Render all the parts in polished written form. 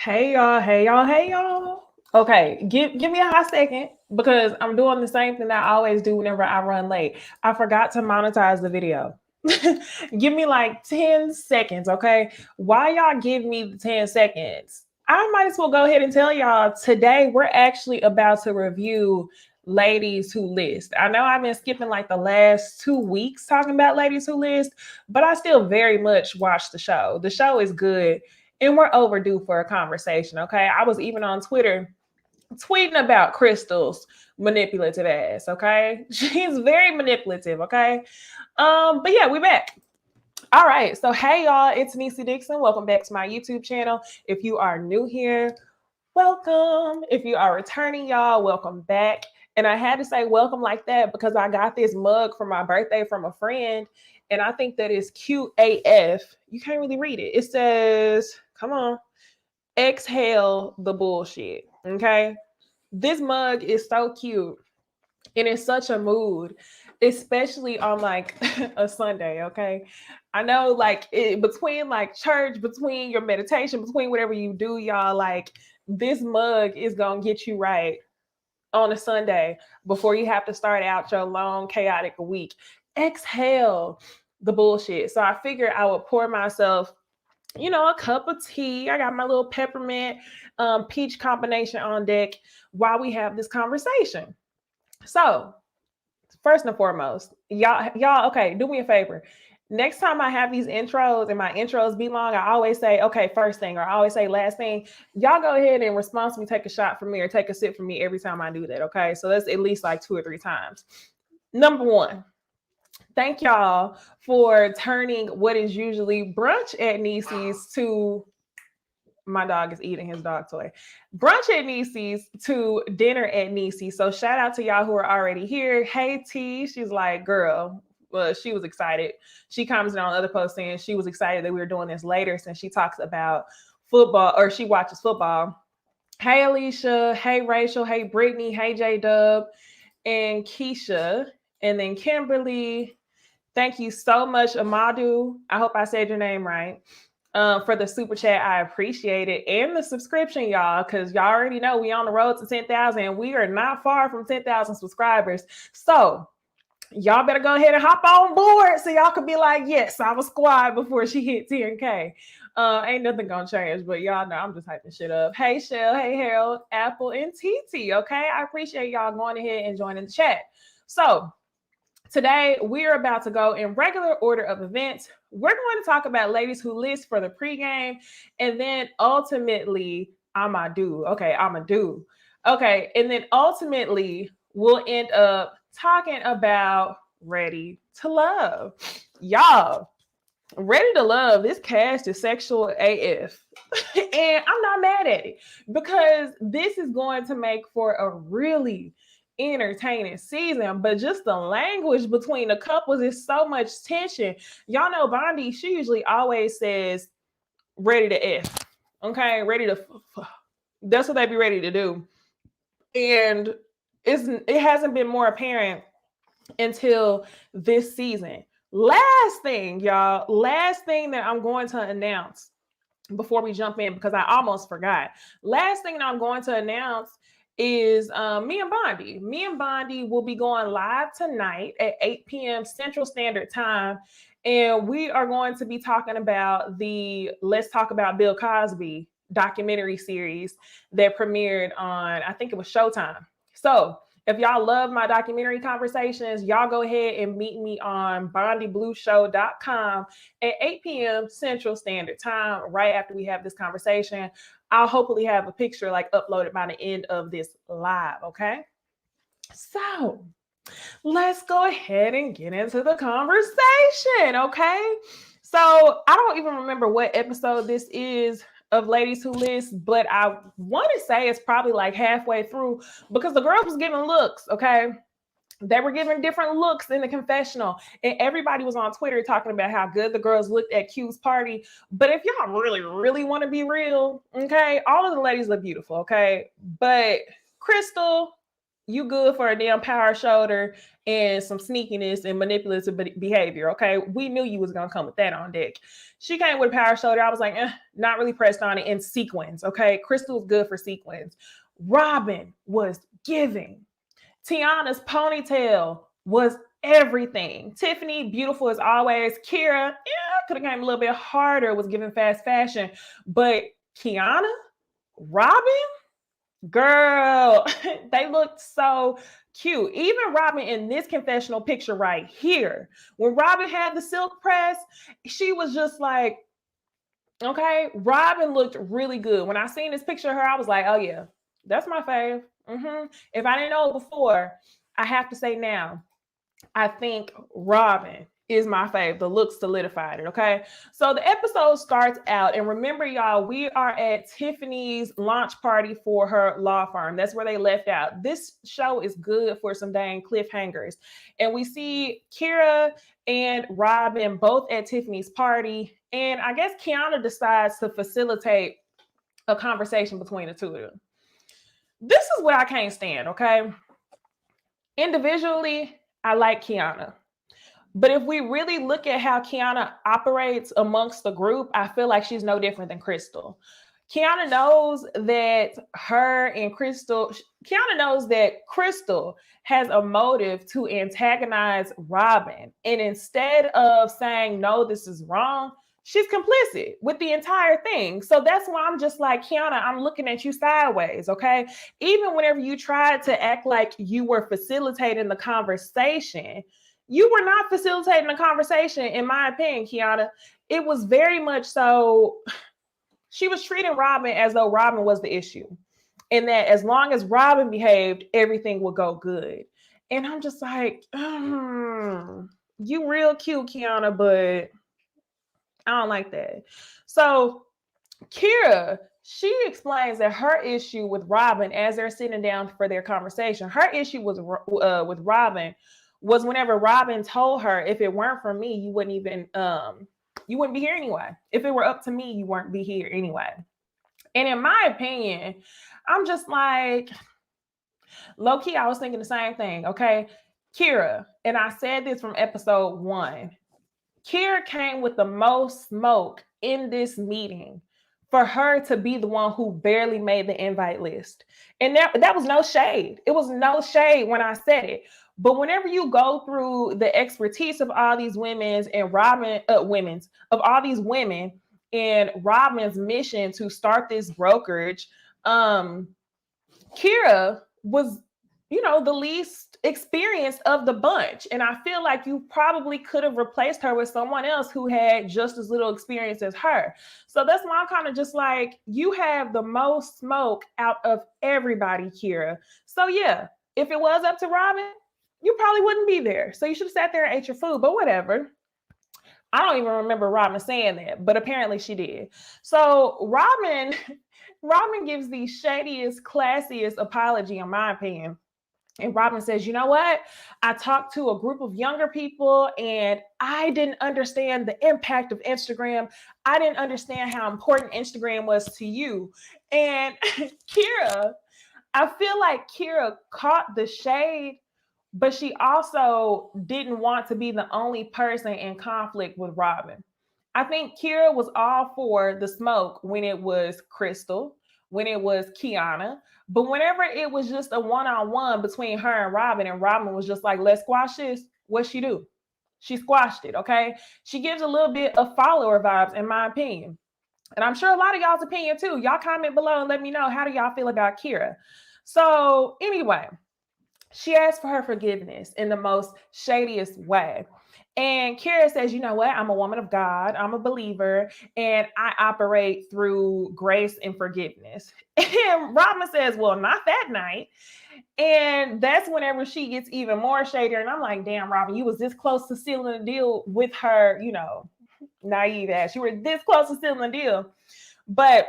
Hey y'all, hey y'all, hey y'all. Okay, give me a hot second because I'm doing the same thing that I always do whenever I run late. I forgot to monetize the video. Give me like 10 seconds, okay? Why y'all give me the 10 seconds? I might as well go ahead and tell y'all today we're actually about to review Ladies Who List. I know I've been skipping like the last 2 weeks talking about Ladies Who List, but I still very much watch the show. The show is good and we're overdue for a conversation. Okay. I was even on Twitter tweeting about Crystyl's manipulative ass. Okay. She's very manipulative. Okay. But yeah, we back. All right. So hey y'all, it's Necey Dixon. Welcome back to my YouTube channel. If you are new here, welcome. If you are returning, y'all, welcome back. And I had to say welcome like that because I got this mug for my birthday from a friend. And I think that is cute AF. You can't really read it. It says, come on, exhale the bullshit. Okay. This mug is so cute and it's such a mood, especially on like a Sunday. Okay. I know like between like church, between your meditation, between whatever you do, y'all, like this mug is going to get you right on a Sunday before you have to start out your long, chaotic week. Exhale the bullshit. So I figured I would pour myself a cup of tea. I got my little peppermint peach combination on deck while we have this conversation. So, first and foremost, y'all, okay, do me a favor. Next time I have these intros and my intros be long, I always say, okay, first thing, or I always say last thing. Y'all go ahead and responsibly take a shot from me or take a sip from me every time I do that, okay? So that's at least like 2 or 3 times. Number one, thank y'all for turning what is usually brunch at Necey's to my dog is eating his dog toy. Brunch at Necey's to dinner at Necey. So shout out to y'all who are already here. Hey T, she's like, girl. Well, she was excited. She commented on other posts saying she was excited that we were doing this later since she talks about football or she watches football. Hey Alicia, hey Rachel, hey Brittany, hey J Dub, and Keisha, and then Kimberly. Thank you so much, Amadou. I hope I said your name right. For the super chat, I appreciate it. And the subscription, y'all, because y'all already know we on the road to 10,000 and we are not far from 10,000 subscribers. So y'all better go ahead and hop on board so y'all can be like, yes, I'm a squad before she hit 10K. Ain't nothing gonna change, but y'all know I'm just hyping shit up. Hey, Shell, hey, Harold, Apple, and TT, okay? I appreciate y'all going ahead and joining the chat. So today, we are about to go in regular order of events. We're going to talk about Ladies Who List for the pregame, and then ultimately, I'ma do. Okay, and then ultimately, we'll end up talking about Ready to Love. Y'all, Ready to Love, this cast is sexual AF. And I'm not mad at it because this is going to make for a really entertaining season, but just the language between the couples is so much tension. Y'all know Bondi, she usually always says ready to F. Okay, ready to that's what they be ready to do. And it hasn't been more apparent until this season. Last thing, y'all, last thing that I'm going to announce before we jump in, because I almost forgot. Last thing that I'm going to announce is me and Bondi. Me and Bondi will be going live tonight at 8 p.m. Central Standard Time. And we are going to be talking about the Let's Talk About Bill Cosby documentary series that premiered on, I think it was Showtime. So if y'all love my documentary conversations, y'all go ahead and meet me on bondiblueshow.com at 8 p.m. Central Standard Time, right after we have this conversation. I'll hopefully have a picture like uploaded by the end of this live, okay? So let's go ahead and get into the conversation, okay? So I don't even remember what episode this is of Ladies Who List, but I want to say it's probably like halfway through because the girls was giving looks, okay? They were giving different looks in the confessional, and everybody was on Twitter talking about how good the girls looked at Q's party. But if y'all really, really want to be real, okay, all of the ladies look beautiful, okay? But Cristyl, you good for a damn power shoulder and some sneakiness and manipulative behavior. Okay. We knew you was going to come with that on deck. She came with a power shoulder. I was like, not really pressed on it in sequence. Okay. Crystyl's good for sequence. Robin was giving. Tiana's ponytail was everything. Tiffany, beautiful as always. Kira, could have came a little bit harder, was giving fast fashion. But Kiana, Robin, girl, they looked so cute. Even Robin in this confessional picture right here, when Robin had the silk press, she was just like, okay, Robin looked really good. When I seen this picture of her, I was like, oh yeah, that's my fave. If I didn't know it before, I have to say now, I think Robin is my fave. The look solidified it. Okay. So the episode starts out, and remember, y'all, we are at Tiffany's launch party for her law firm. That's where they left out. This show is good for some dang cliffhangers. And we see Kira and Robin both at Tiffany's party. And I guess Kiana decides to facilitate a conversation between the two of them. This is what I can't stand, okay? Individually, I like Kiana. But if we really look at how Kiana operates amongst the group, I feel like she's no different than Cristyl. Kiana knows that Cristyl has a motive to antagonize Robin. And instead of saying, no, this is wrong, she's complicit with the entire thing. So that's why I'm just like, Kiana, I'm looking at you sideways, okay? Even whenever you tried to act like you were facilitating the conversation, you were not facilitating the conversation, in my opinion, Kiana. It was very much so, she was treating Robin as though Robin was the issue. And that as long as Robin behaved, everything would go good. And I'm just like, you real cute, Kiana, but I don't like that. So Kira, she explains that her issue with Robin, as they're sitting down for their conversation, her issue was with Robin was whenever Robin told her, if it weren't for me, you wouldn't be here anyway. If it were up to me, you wouldn't be here anyway. And in my opinion, I'm just like, low key, I was thinking the same thing. Okay, Kira, and I said this from episode 1. Kira came with the most smoke in this meeting for her to be the one who barely made the invite list. And that was no shade. It was no shade when I said it. But whenever you go through the expertise of all these women's and all these women and Robin's mission to start this brokerage, Kira was, the least experienced of the bunch. And I feel like you probably could have replaced her with someone else who had just as little experience as her. So that's why I'm kind of just like, you have the most smoke out of everybody, Kira. So yeah, if it was up to Robin, you probably wouldn't be there. So you should have sat there and ate your food, but whatever. I don't even remember Robin saying that, but apparently she did. So Robin gives the shadiest, classiest apology, in my opinion. And Robin says, you know what? I talked to a group of younger people and I didn't understand the impact of Instagram. I didn't understand how important Instagram was to you. And Kira, I feel like Kira caught the shade, but she also didn't want to be the only person in conflict with Robin. I think Kira was all for the smoke when it was Cristyl, when it was Kiana. But whenever it was just a one-on-one between her and Robin was just like, let's squash this, what'd she do? She squashed it, okay? She gives a little bit of follower vibes, in my opinion. And I'm sure a lot of y'all's opinion too. Y'all comment below and let me know, how do y'all feel about Kira? So anyway, she asked for her forgiveness in the most shadiest way. And Kira says, you know what? I'm a woman of God. I'm a believer. And I operate through grace and forgiveness. And Robin says, well, not that night. And that's whenever she gets even more shadier. And I'm like, damn, Robin, you was this close to sealing a deal with her, naive ass. You were this close to sealing a deal. But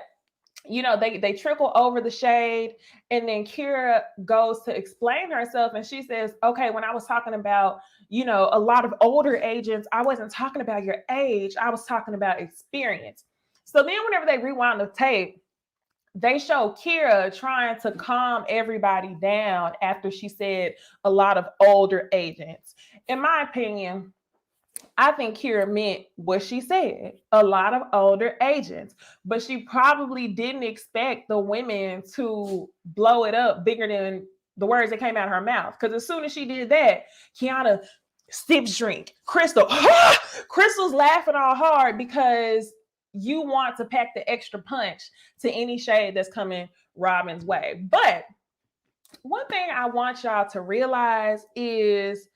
they trickle over the shade, and then Kira goes to explain herself, and she says, okay, when I was talking about, a lot of older agents, I wasn't talking about your age. I was talking about experience. So then whenever they rewound the tape, they show Kira trying to calm everybody down after she said a lot of older agents. In my opinion, I think Kira meant what she said, a lot of older agents, but she probably didn't expect the women to blow it up bigger than the words that came out of her mouth. Because as soon as she did that, Kiana sips drink. Cristyl, Crystyl's laughing all hard because you want to pack the extra punch to any shade that's coming Robin's way. But one thing I want y'all to realize is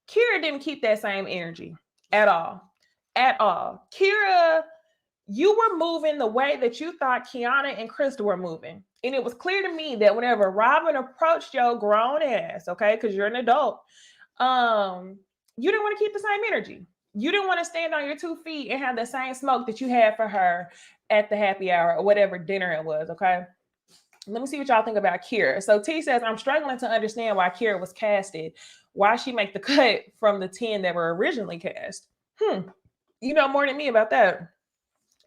Kira didn't keep that same energy at all. At all. Kira, you were moving the way that you thought Kiana and Cristyl were moving. And it was clear to me that whenever Robin approached your grown ass, okay, because you're an adult, you didn't want to keep the same energy. You didn't want to stand on your 2 feet and have the same smoke that you had for her at the happy hour or whatever dinner it was, okay? Let me see what y'all think about Kira. So T says, I'm struggling to understand why Kira was casted. Why she make the cut from the 10 that were originally cast? You know more than me about that.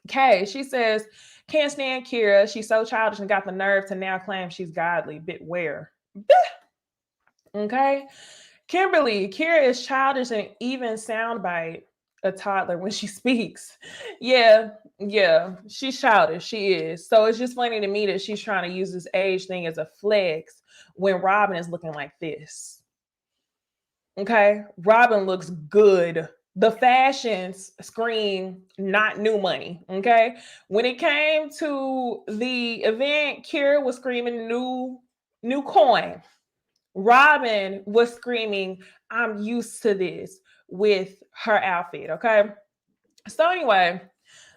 Kay, she says, can't stand Kira. She's so childish and got the nerve to now claim she's godly. Bit where? Okay. Kimberly, Kira is childish and even soundbite a toddler when she speaks. Yeah, she's childish. She is. So it's just funny to me that she's trying to use this age thing as a flex when Robin is looking like this. Okay, Robin looks good. The fashions scream not new money. Okay, when it came to the event, Kira was screaming new coin. Robin was screaming, I'm used to this with her outfit. Okay. So, anyway,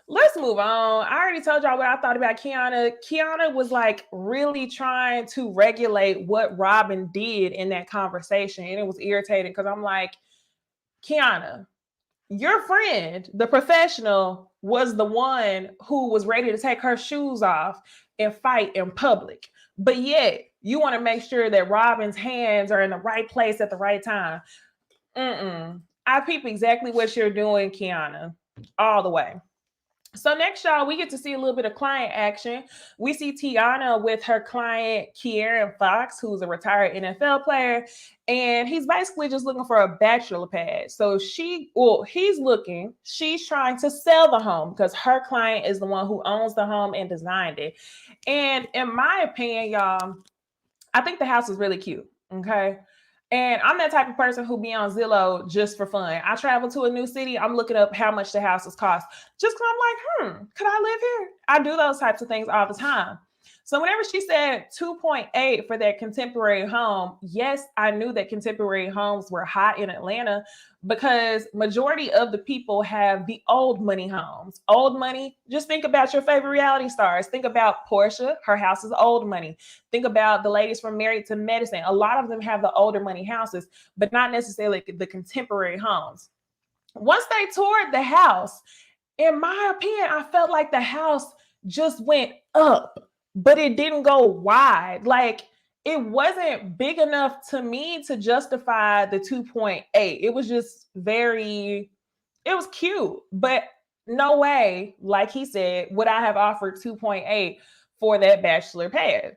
let's move on. I already told y'all what I thought about Kiana. Kiana was like really trying to regulate what Robin did in that conversation. And it was irritating because I'm like, Kiana, your friend, the professional, was the one who was ready to take her shoes off and fight in public. But yet, you want to make sure that Robin's hands are in the right place at the right time. I peep exactly what you're doing, Kiana, all the way. So next, y'all, we get to see a little bit of client action. We see Tiana with her client, Kieran Fox, who's a retired NFL player, and he's basically just looking for a bachelor pad. So she's trying to sell the home because her client is the one who owns the home and designed it. And in my opinion, y'all, I think the house is really cute, okay? And I'm that type of person who be on Zillow just for fun. I travel to a new city, I'm looking up how much the houses cost. Just because I'm like, could I live here? I do those types of things all the time. So whenever she said 2.8 for that contemporary home, yes, I knew that contemporary homes were hot in Atlanta because majority of the people have the old money homes. Old money, just think about your favorite reality stars. Think about Portia, her house is old money. Think about the ladies from Married to Medicine. A lot of them have the older money houses, but not necessarily the contemporary homes. Once they toured the house, in my opinion, I felt like the house just went up, but it didn't go wide. Like it wasn't big enough to me to justify the 2.8. It was just it was cute, but no way, like he said, would I have offered 2.8 for that bachelor pad.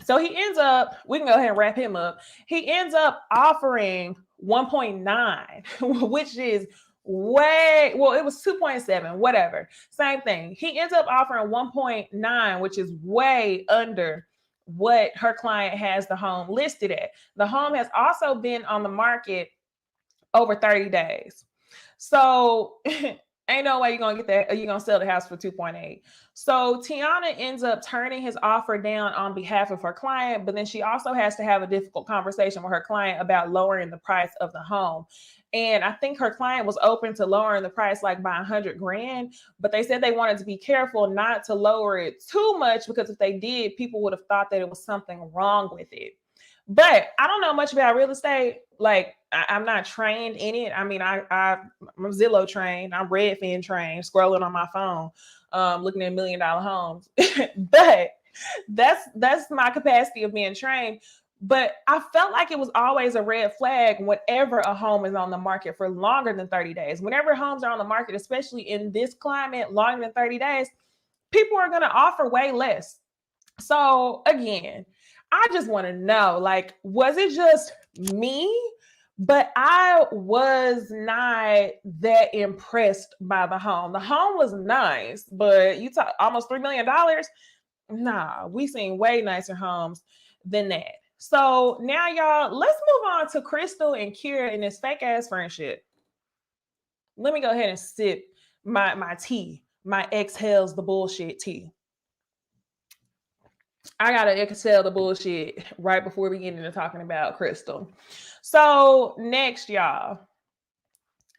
So he ends up, we can go ahead and wrap him up. He ends up offering 1.9, which is it was 2.7, whatever. Same thing. He ends up offering 1.9, which is way under what her client has the home listed at. The home has also been on the market over 30 days. So ain't no way you're going to get that. You're going to sell the house for 2.8. So Tiana ends up turning his offer down on behalf of her client, but then she also has to have a difficult conversation with her client about lowering the price of the home. And I think her client was open to lowering the price like by $100,000, but they said they wanted to be careful not to lower it too much because if they did, people would have thought that it was something wrong with it. But I don't know much about real estate. Like I'm not trained in it. I mean, I'm Zillow trained. I'm Redfin trained, scrolling on my phone, looking at $1 million homes. But that's my capacity of being trained. But I felt like it was always a red flag whenever a home is on the market for longer than 30 days. Whenever homes are on the market, especially in this climate, longer than 30 days, people are going to offer way less. So again, I just want to know, like, was it just me? But I was not that impressed by the home. The home was nice, but you talk almost $3 million. Nah, we seen way nicer homes than that. So now, y'all, let's move on to Cristyl and Kira in this fake ass friendship. Let me go ahead and sip my tea, my exhales the bullshit tea. I gotta exhale the bullshit right before we get into talking about Cristyl. So next, y'all,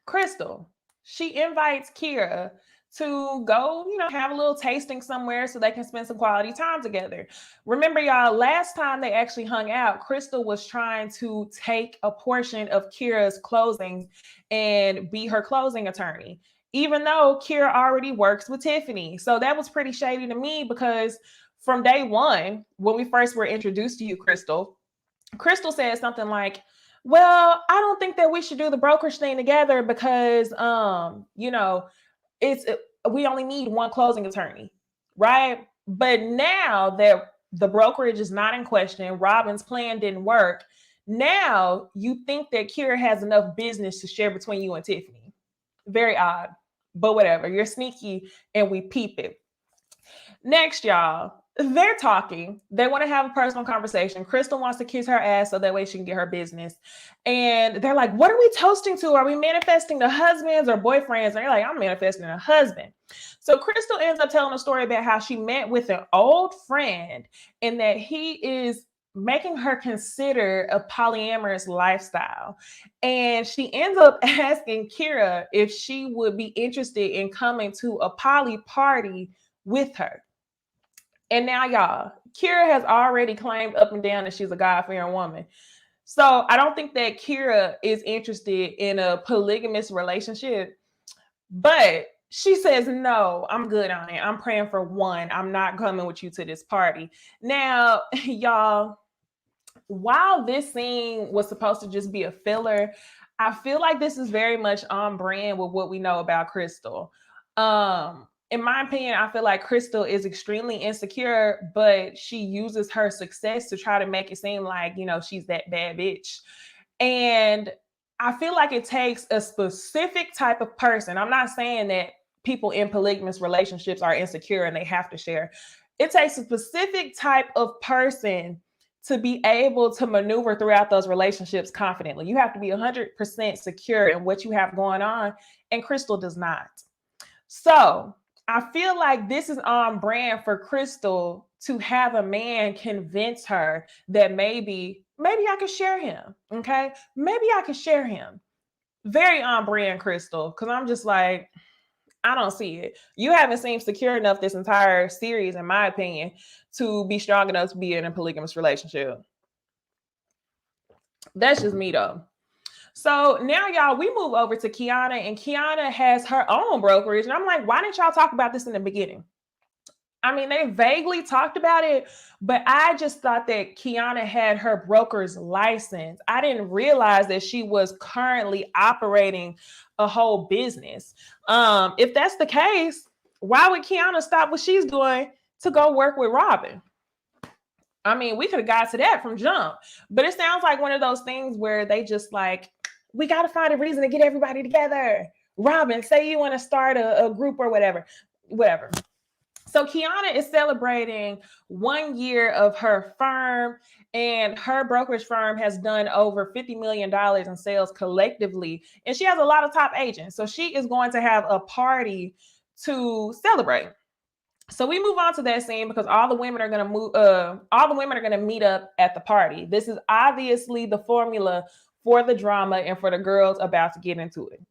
Cristyl, she invites Kira to go, have a little tasting somewhere so they can spend some quality time together. Remember, y'all, last time they actually hung out, Cristyl was trying to take a portion of Kira's closings and be her closing attorney, even though Kira already works with Tiffany. So that was pretty shady to me because from day one, when we first were introduced to you, Cristyl said something like, well, I don't think that we should do the brokerage thing together because, it's we only need one closing attorney, right? But now that the brokerage is not in question, Robin's plan didn't work. Now you think that Kira has enough business to share between you and Tiffany. Very odd, but whatever. You're sneaky and we peep it. Next, y'all, they're talking. They want to have a personal conversation. Cristyl wants to kiss her ass so that way she can get her business. And they're like, what are we toasting to? Are we manifesting the husbands or boyfriends? And they're like, I'm manifesting a husband. So Cristyl ends up telling a story about how she met with an old friend and that he is making her consider a polyamorous lifestyle. And she ends up asking Kira if she would be interested in coming to a poly party with her. And now, y'all, Kira has already claimed up and down that she's a God-fearing woman. So I don't think that Kira is interested in a polygamous relationship, but she says, no, I'm good on it. I'm praying for one. I'm not coming with you to this party. Now, y'all, while this scene was supposed to just be a filler, I feel like this is very much on brand with what we know about Cristyl. In my opinion, I feel like Cristyl is extremely insecure, but she uses her success to try to make it seem like, she's that bad bitch. And I feel like it takes a specific type of person. I'm not saying that people in polygamous relationships are insecure and they have to share. It takes a specific type of person to be able to maneuver throughout those relationships confidently. You have to be 100% secure in what you have going on, and Cristyl does not. So I feel like this is on brand for Cristyl to have a man convince her that maybe I could share him. Okay. Maybe I could share him. Very on brand, Cristyl, because I'm just like, I don't see it. You haven't seemed secure enough this entire series, in my opinion, to be strong enough to be in a polygamous relationship. That's just me, though. So now, y'all, we move over to Kiana, and Kiana has her own brokerage. And I'm like, why didn't y'all talk about this in the beginning? I mean, they vaguely talked about it, but I just thought that Kiana had her broker's license. I didn't realize that she was currently operating a whole business. If that's the case, why would Kiana stop what she's doing to go work with Robin? I mean, we could have got to that from jump, but it sounds like one of those things where they just like, we got to find a reason to get everybody together. Robin, say you want to start a group or whatever. So Kiana is celebrating 1 year of her firm, and her brokerage firm has done over $50 million in sales collectively. And she has a lot of top agents. So she is going to have a party to celebrate. So we move on to that scene because all the women are going to meet up at the party. This is obviously the formula for the drama and for the girls about to get into it.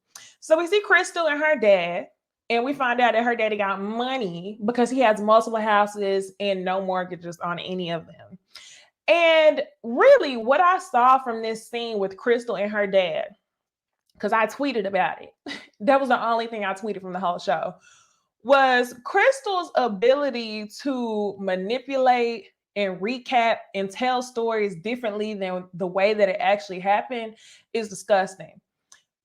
So we see Cristyl and her dad, and we find out that her daddy got money because he has multiple houses and no mortgages on any of them. And really, what I saw from this scene with Cristyl and her dad, because I tweeted about it, that was the only thing I tweeted from the whole show, was Crystyl's ability to manipulate and recap and tell stories differently than the way that it actually happened is disgusting.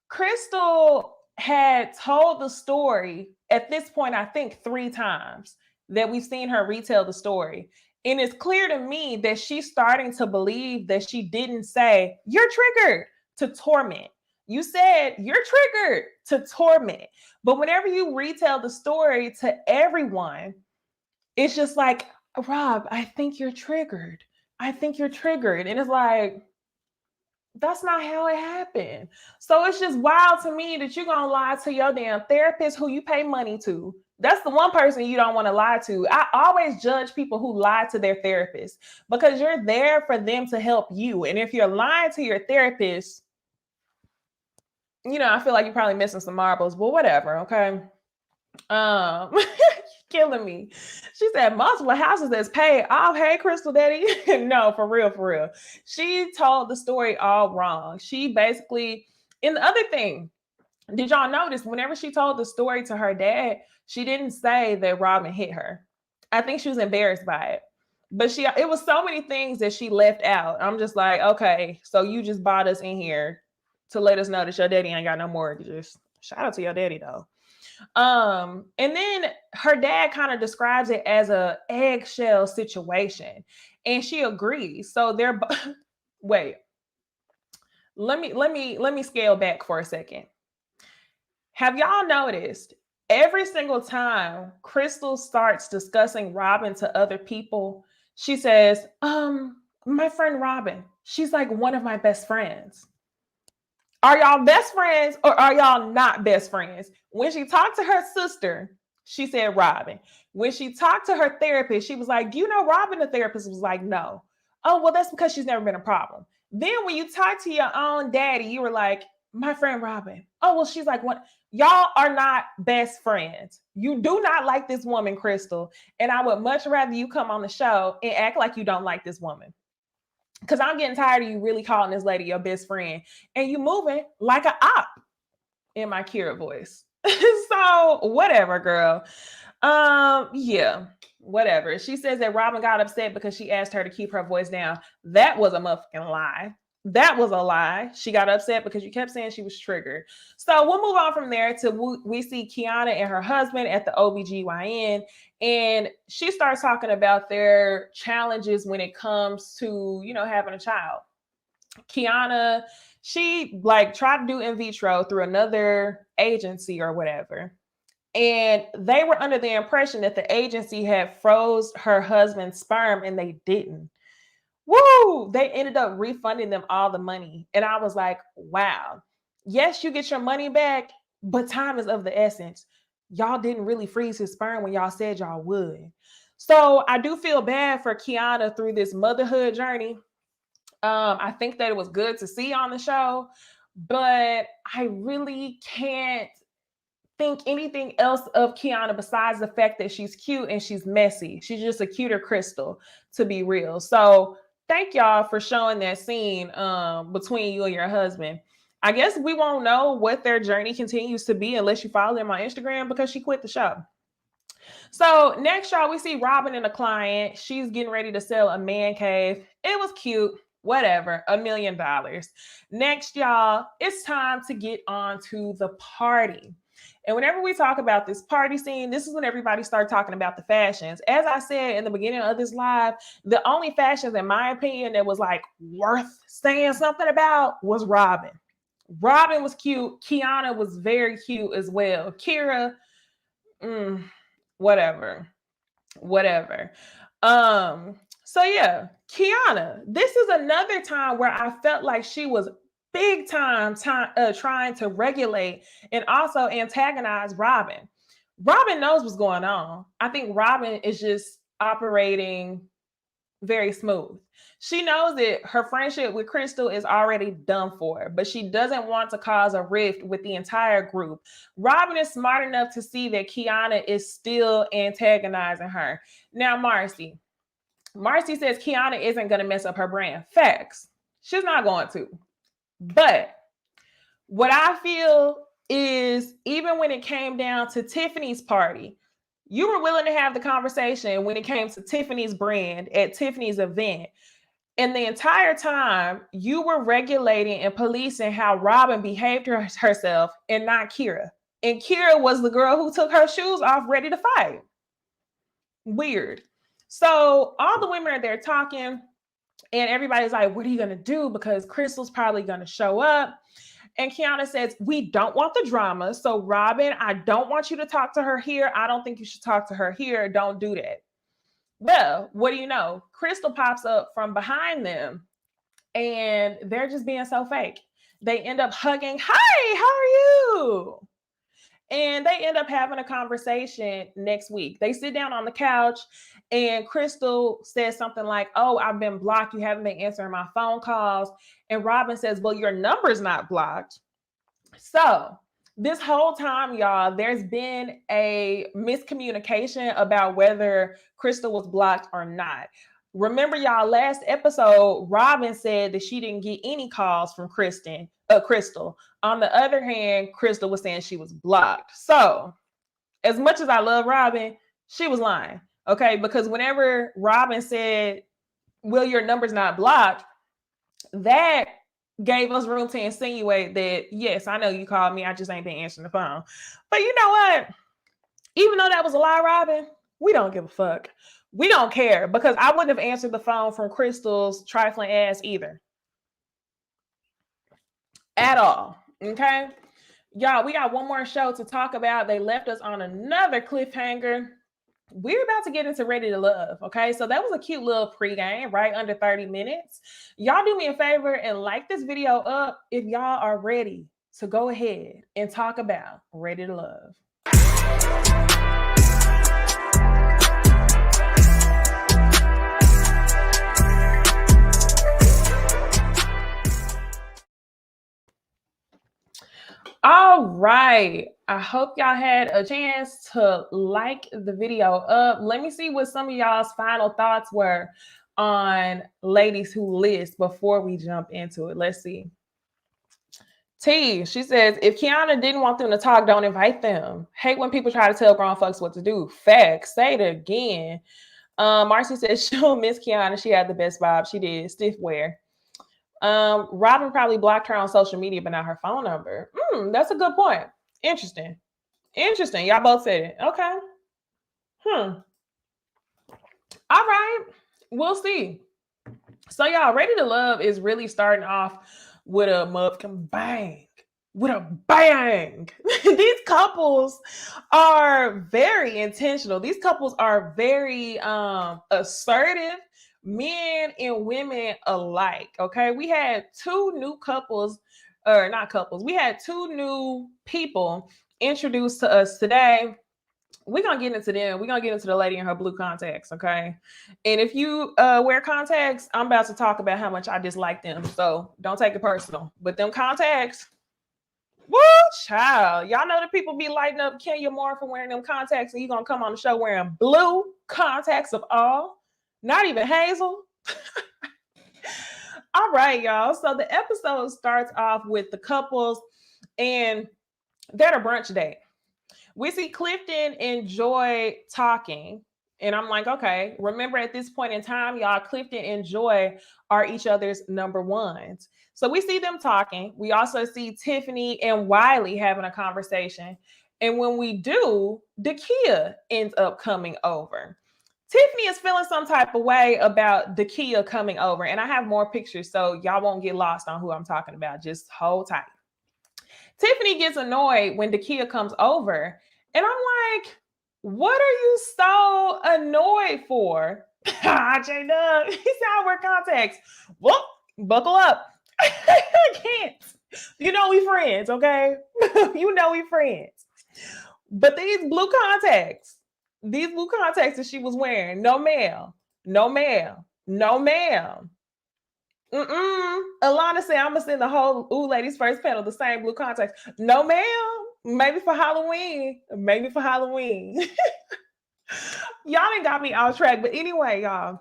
Cristyl had told the story at this point, I think 3 times that we've seen her retell the story. And it's clear to me that she's starting to believe that she didn't say, you're triggered to torment. You said you're triggered to torment. But whenever you retell the story to everyone, it's just like, Rob, I think you're triggered. I think you're triggered. And it's like, that's not how it happened. So it's just wild to me that you're going to lie to your damn therapist who you pay money to. That's the one person you don't want to lie to. I always judge people who lie to their therapist because you're there for them to help you. And if you're lying to your therapist, I feel like you're probably missing some marbles, but whatever. Okay. Killing me. She said multiple houses that's paid. Oh, hey, Crystal Daddy. No, for real. She told the story all wrong. She basically, and the other thing, did y'all notice whenever she told the story to her dad, she didn't say that Robin hit her. I think she was embarrassed by it. But it was so many things that she left out. I'm just like, okay, so you just bought us in here to let us know that your daddy ain't got no mortgages. Shout out to your daddy though. And then her dad kind of describes it as a eggshell situation, and she agrees. So they're wait. Let me scale back for a second. Have y'all noticed every single time Cristyl starts discussing Robin to other people, she says, my friend Robin, she's like one of my best friends. Are y'all best friends or are y'all not best friends? When she talked to her sister, she said Robin. When she talked to her therapist, she was like, you know, Robin, the therapist was like, no. Oh, well, that's because she's never been a problem. Then when you talk to your own daddy, you were like, my friend Robin. Oh, well, she's like, what? Y'all are not best friends. You do not like this woman, Cristyl. And I would much rather you come on the show and act like you don't like this woman. Because I'm getting tired of you really calling this lady your best friend. And you moving like an op in my Kira voice. So whatever, girl. Yeah, whatever. She says that Robin got upset because she asked her to keep her voice down. That was a motherfucking lie. That was a lie. She got upset because you kept saying she was triggered. So we'll move on from there to we see Kiana and her husband at the OBGYN, and she starts talking about their challenges when it comes to, having a child. Kiana, she tried to do in vitro through another agency or whatever. And they were under the impression that the agency had froze her husband's sperm, and they didn't. Woo! They ended up refunding them all the money. And I was like, wow. Yes, you get your money back, but time is of the essence. Y'all didn't really freeze his sperm when y'all said y'all would. So I do feel bad for Kiana through this motherhood journey. I think that it was good to see on the show, but I really can't think anything else of Kiana besides the fact that she's cute and she's messy. She's just a cuter Cristyl, to be real. So thank y'all for showing that scene between you and your husband. I guess we won't know what their journey continues to be unless you follow them on Instagram because she quit the show. So next, y'all, we see Robin and a client. She's getting ready to sell a man cave. It was cute. Whatever, $1 million. Next, y'all, it's time to get on to the party. And whenever we talk about this party scene, this is when everybody starts talking about the fashions. As I said in the beginning of this live, the only fashions, in my opinion, that was worth saying something about was Robin. Robin was cute. Kiana was very cute as well. Kira, whatever. So yeah, Kiana, this is another time where I felt like she was big time trying to regulate and also antagonize Robin. Robin knows what's going on. I think Robin is just operating very smooth. She knows that her friendship with Cristyl is already done for, but she doesn't want to cause a rift with the entire group. Robin is smart enough to see that Kiana is still antagonizing her. Now, Marcy says Kiana isn't going to mess up her brand. Facts. She's not going to. But what I feel is, even when it came down to Tiffany's party, you were willing to have the conversation when it came to Tiffany's brand at Tiffany's event. And the entire time, you were regulating and policing how Robin behaved herself and not Kira. And Kira was the girl who took her shoes off ready to fight. Weird. So all the women are there talking, and everybody's like, what are you going to do? Because Crystyl's probably going to show up. And Kiana says, we don't want the drama. So Robin, I don't want you to talk to her here. I don't think you should talk to her here. Don't do that. Well, what do you know? Cristyl pops up from behind them, and they're just being so fake. They end up hugging. Hi, how are you? And they end up having a conversation next week. They sit down on the couch, and Cristyl says something like, oh, I've been blocked. You haven't been answering my phone calls. And Robin says, well, your number's not blocked. So this whole time, y'all, there's been a miscommunication about whether Cristyl was blocked or not. Remember, y'all, last episode, Robin said that she didn't get any calls from Cristyl. On the other hand, Cristyl was saying she was blocked. So as much as I love Robin, she was lying. Okay, because whenever Robin said, well, your number's not blocked, that gave us room to insinuate that, yes, I know you called me, I just ain't been answering the phone. But you know what? Even though that was a lie, Robin, we don't give a fuck. We don't care, because I wouldn't have answered the phone from Crystyl's trifling ass either. At all. Okay? Y'all, we got one more show to talk about. They left us on another cliffhanger. We're about to get into Ready to Love, okay? So that was a cute little pregame, right under 30 minutes. Y'all do me a favor and like this video up if y'all are ready to go ahead and talk about Ready to Love. All right. I hope y'all had a chance to like the video up. Let me see what some of y'all's final thoughts were on Ladies Who List before we jump into it. Let's see. T, she says, if Kiana didn't want them to talk, don't invite them. Hate when people try to tell grown folks what to do. Facts. Say it again. Marcy says she'll miss Kiana. She had the best vibe. She did. Stiff wear. Robin probably blocked her on social media, but not her phone number. That's a good point. Interesting. Y'all both said it. Okay. All right. We'll see. So y'all, Ready to Love is really starting off with a motherfucking bang. With a bang. These couples are very intentional. These couples are very assertive, men and women alike. Okay. We had two new couples, or not couples. We had two new people introduced to us today. We're going to get into them. We're going to get into the lady in her blue contacts, okay? And if you wear contacts, I'm about to talk about how much I dislike them. So don't take it personal. But them contacts, woo, child. Y'all know that people be lighting up Kenya Moore for wearing them contacts, and you're going to come on the show wearing blue contacts of all, not even hazel. All right, y'all. So the episode starts off with the couples, and they're at a brunch date. We see Clifton and Joy talking. And I'm like, okay, remember at this point in time, y'all, Clifton and Joy are each other's number ones. So we see them talking. We also see Tiffany and Wiley having a conversation. And when we do, Dakia ends up coming over. Tiffany is feeling some type of way about Dakia coming over. And I have more pictures, so y'all won't get lost on who I'm talking about. Just hold tight. Tiffany gets annoyed when Dakia comes over, and I'm like, what are you so annoyed for? J-Dub, he said I wear contacts. Well, buckle up. I can't. You know we friends, okay? You know we friends. But these blue contacts that she was wearing, no ma'am. Alana said, I'm gonna send the whole Ooh Ladies First panel the same blue contacts. No, ma'am. Maybe for Halloween. Y'all done got me off track. But anyway, y'all,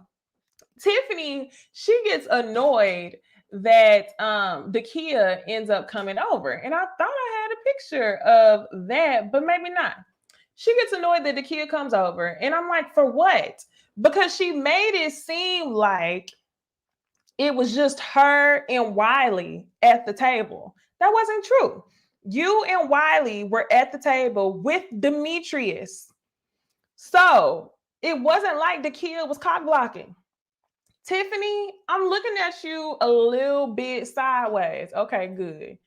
Tiffany, she gets annoyed that Dakia ends up coming over. And I thought I had a picture of that, but maybe not. She gets annoyed that Dakia comes over. And I'm like, for what? Because she made it seem like it was just her and Wiley at the table. That wasn't true. You and Wiley were at the table with Demetrius. So It wasn't like Dakia was cock blocking. Tiffany, I'm looking at you a little bit sideways. Okay, good.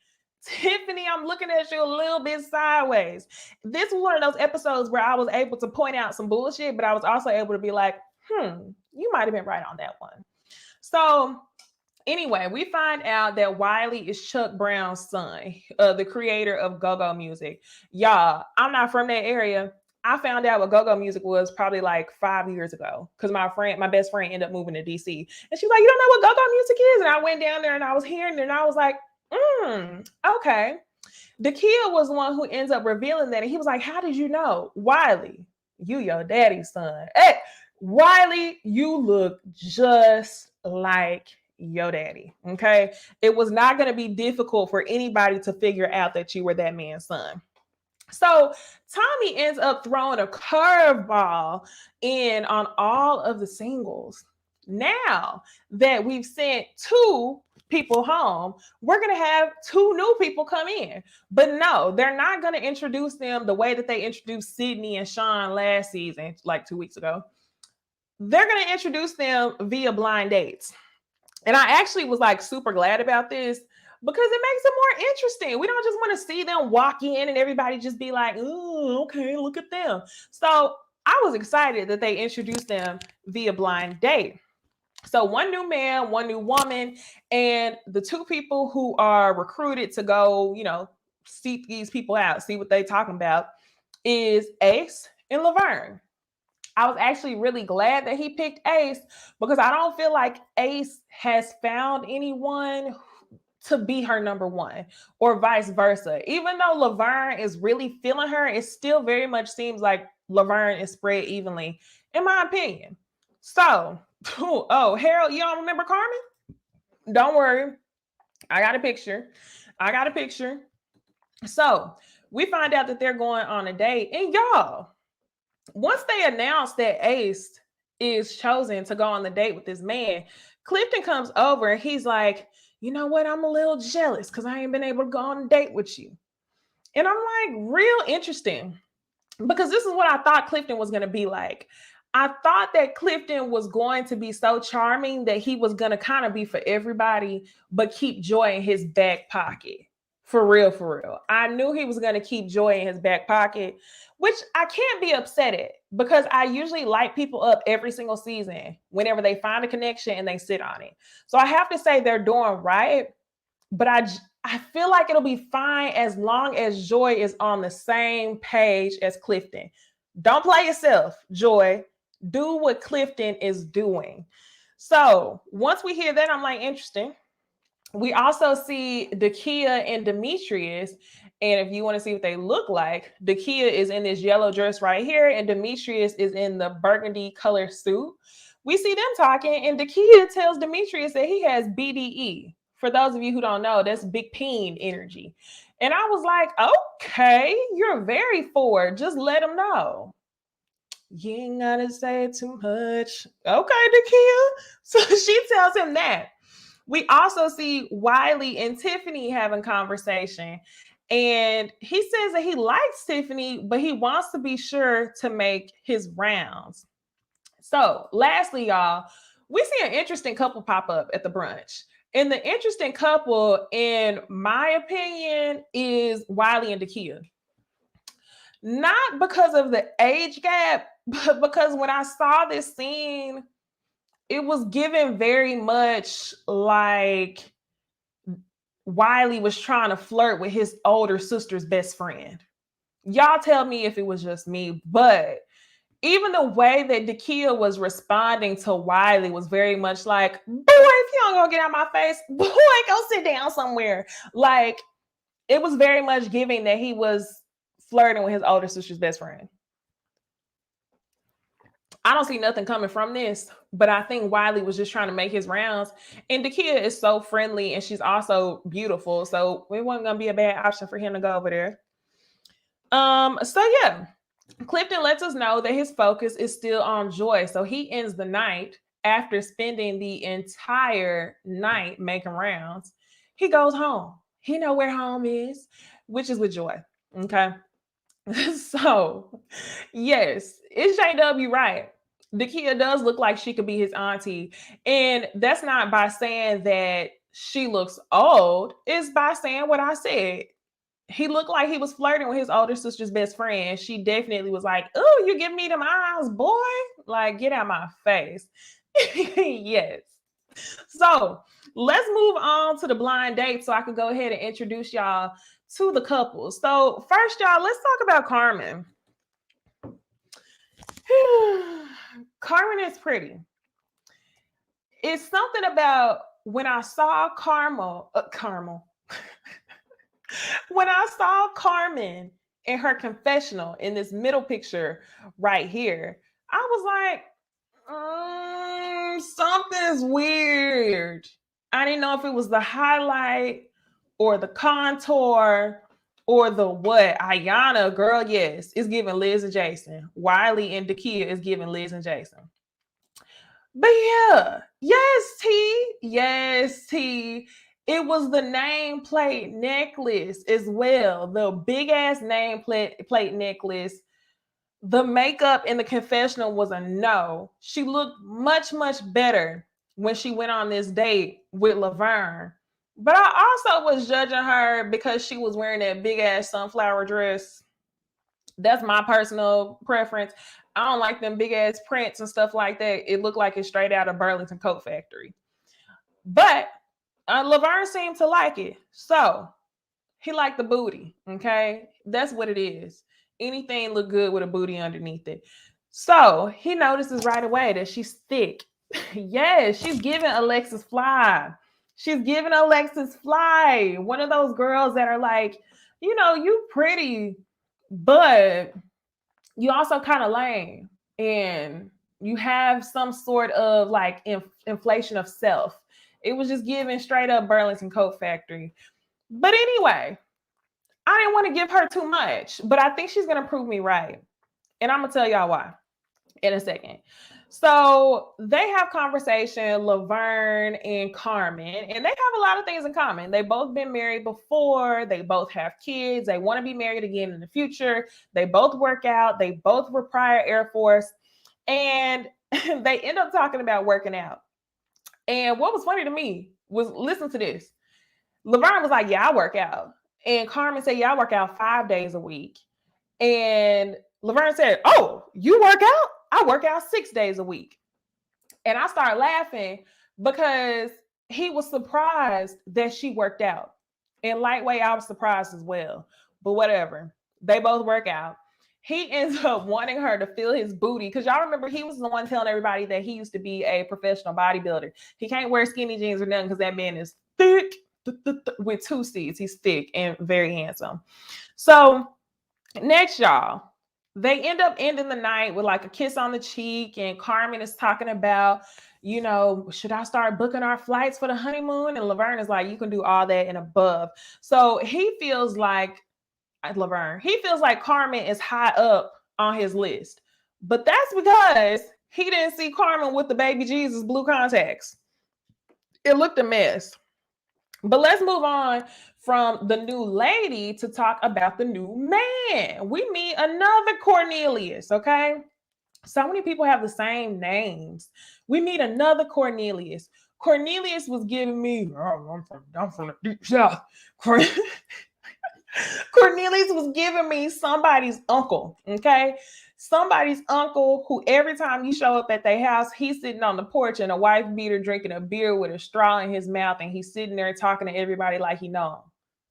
Tiffany, I'm looking at you a little bit sideways. This was one of those episodes where I was able to point out some bullshit, but I was also able to be like, you might have been right on that one. So anyway, we find out that Wiley is Chuck Brown's son, the creator of go-go music. Y'all, I'm not from that area. I found out what go-go music was probably like 5 years ago because my best friend ended up moving to DC. And she was like, you don't know what go-go music is? And I went down there and I was hearing it and I was like, okay. Dakia was the one who ends up revealing that. And he was like, how did you know? Wiley, you your daddy's son. Hey, Wiley, you look just like your daddy. Okay. It was not going to be difficult for anybody to figure out that you were that man's son. So Tommy ends up throwing a curveball in on all of the singles. Now that we've sent 2 people home, we're going to have 2 new people come in. But no, they're not going to introduce them the way that they introduced Sydney and Sean last season, like 2 weeks ago. They're going to introduce them via blind dates. And I actually was like super glad about this because it makes it more interesting. We don't just want to see them walk in and everybody just be like, oh, okay, look at them. So I was excited that they introduced them via blind date. So 1 new man, 1 new woman, and the 2 people who are recruited to go, seek these people out, see what they're talking about, is Ace and Laverne. I was actually really glad that he picked Ace because I don't feel like Ace has found anyone to be her number 1 or vice versa. Even though Laverne is really feeling her, it still very much seems like Laverne is spread evenly, in my opinion. So, Harold, you don't remember Carmen? Don't worry. I got a picture. So we find out that they're going on a date. And y'all, once they announce that Ace is chosen to go on the date with this man, Clifton comes over and he's like, you know what? I'm a little jealous because I ain't been able to go on a date with you. And I'm like, real interesting, because this is what I thought Clifton was going to be like. I thought that Clifton was going to be so charming that he was going to kind of be for everybody, but keep Joy in his back pocket. For real. I knew he was going to keep Joy in his back pocket, which I can't be upset at because I usually light people up every single season whenever they find a connection and they sit on it. So I have to say they're doing right, but I feel like it'll be fine as long as Joy is on the same page as Clifton. Don't play yourself, Joy. Do what Clifton is doing. So once we hear that, I'm like, interesting. We also see Dakia and Demetrius. And if you want to see what they look like, Dakia is in this yellow dress right here, and Demetrius is in the burgundy color suit. We see them talking, and Dakia tells Demetrius that he has BDE. For those of you who don't know, that's big peen energy. And I was like, okay, you're very forward. Just let him know. You ain't gotta say too much. Okay, Dakia. So she tells him that. We also see Wiley and Tiffany having conversation. And he says that he likes Tiffany, but he wants to be sure to make his rounds. So lastly, y'all, we see an interesting couple pop up at the brunch. And the interesting couple, in my opinion, is Wiley and Dakia. Not because of the age gap, but because when I saw this scene, it was given very much like Wiley was trying to flirt with his older sister's best friend. Y'all tell me if it was just me, but even the way that Dakia was responding to Wiley was very much like, boy, if you don't go get out of my face, boy, go sit down somewhere. Like, it was very much giving that he was flirting with his older sister's best friend. I don't see nothing coming from this, but I think Wiley was just trying to make his rounds. And Dakia is so friendly and she's also beautiful. So it wasn't going to be a bad option for him to go over there. So yeah, Clifton lets us know that his focus is still on Joy. So he ends the night after spending the entire night making rounds. He goes home. He know where home is, which is with Joy. Okay. So yes, is JW right? Dakia does look like she could be his auntie. And that's not by saying that she looks old. It's by saying what I said. He looked like he was flirting with his older sister's best friend. She definitely was like, "Oh, you give me them eyes, boy. Like, get out my face." Yes. So let's move on to the blind date so I can go ahead and introduce y'all to the couple. So first, y'all, let's talk about Carmen. Carmen is pretty. It's something about when I saw when I saw Carmen in her confessional in this middle picture right here, I was like, something's weird. I didn't know if it was the highlight or the contour or the what. Ayana, girl, yes, is giving Liz and Jason. Wiley and Dakia is giving Liz and Jason. But yeah, yes, T. It was the nameplate necklace as well. The big ass nameplate necklace. The makeup in the confessional was a no. She looked much better when she went on this date with Laverne. But I also was judging her because she was wearing that big ass sunflower dress. That's my personal preference. I don't like them big ass prints and stuff like that. It looked like it's straight out of Burlington Coat Factory. But Laverne seemed to like it. So he liked the booty. Okay. That's what it is. Anything look good with a booty underneath it. So he notices right away that she's thick. Yes, she's giving Alexis Fly. She's giving Alexis Fly. One of those girls that are like, you pretty, but you also kind of lame. And you have some sort of like inflation of self. It was just giving straight up Burlington Coat Factory. But anyway, I didn't want to give her too much, but I think she's going to prove me right. And I'm going to tell y'all why in a second. So they have conversation, Laverne and Carmen, and they have a lot of things in common. They both been married before. They both have kids. They want to be married again in the future. They both work out. They both were prior Air Force. And they end up talking about working out. And what was funny to me was, listen to this. Laverne was like, yeah, I work out. And Carmen said, yeah, I work out 5 days a week. And Laverne said, oh, you work out? I work out 6 days a week. And I started laughing because he was surprised that she worked out. And lightweight, I was surprised as well. But whatever. They both work out. He ends up wanting her to feel his booty because y'all remember he was the one telling everybody that he used to be a professional bodybuilder. He can't wear skinny jeans or nothing because that man is thick with 2 C's. He's thick and very handsome. So next, y'all, they end up ending the night with like a kiss on the cheek, and Carmen is talking about, should I start booking our flights for the honeymoon? And Laverne is like, you can do all that and above. So he feels like Carmen is high up on his list. But that's because he didn't see Carmen with the baby Jesus blue contacts. It looked a mess. But let's move on from the new lady to talk about the new man. We meet another Cornelius, okay? So many people have the same names. We meet another Cornelius. Cornelius was giving me, I'm from the deep south. Cornelius was giving me somebody's uncle, okay? Somebody's uncle who every time you show up at their house, he's sitting on the porch in a wife beater drinking a beer with a straw in his mouth, and he's sitting there talking to everybody like he knows.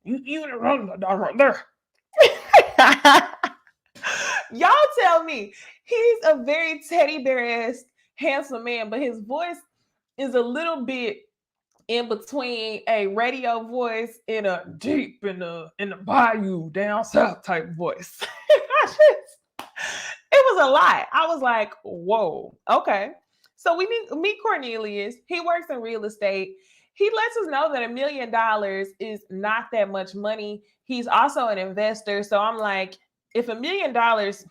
You run the dog right there. Y'all tell me. He's a very teddy bear-esque handsome man, but his voice is a little bit in between a radio voice and a deep in the bayou down south type voice. It was a lot. I was like, whoa, okay. So we meet Cornelius. He works in real estate. He lets us know that $1 million is not that much money. He's also an investor. So I'm like, if $1 million, this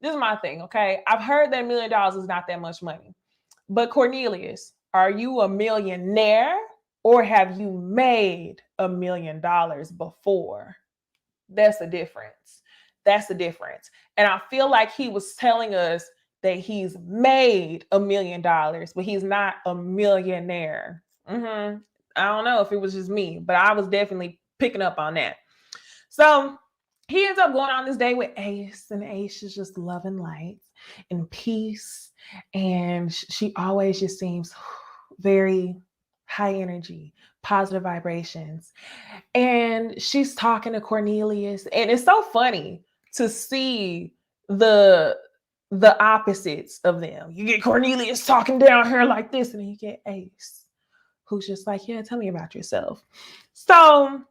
is my thing, okay? I've heard that $1 million is not that much money. But Cornelius, are you a millionaire or have you made $1 million before? That's the difference. That's the difference. And I feel like he was telling us that he's made $1 million, but he's not a millionaire. I don't know if it was just me, but I was definitely picking up on that. So he ends up going on this date with Ace, and Ace is just love and light and peace. And she always just seems very high energy, positive vibrations. And she's talking to Cornelius, and it's so funny to see the opposites of them. You get Cornelius talking down here like this, and then you get Ace, who's just like, yeah, tell me about yourself. So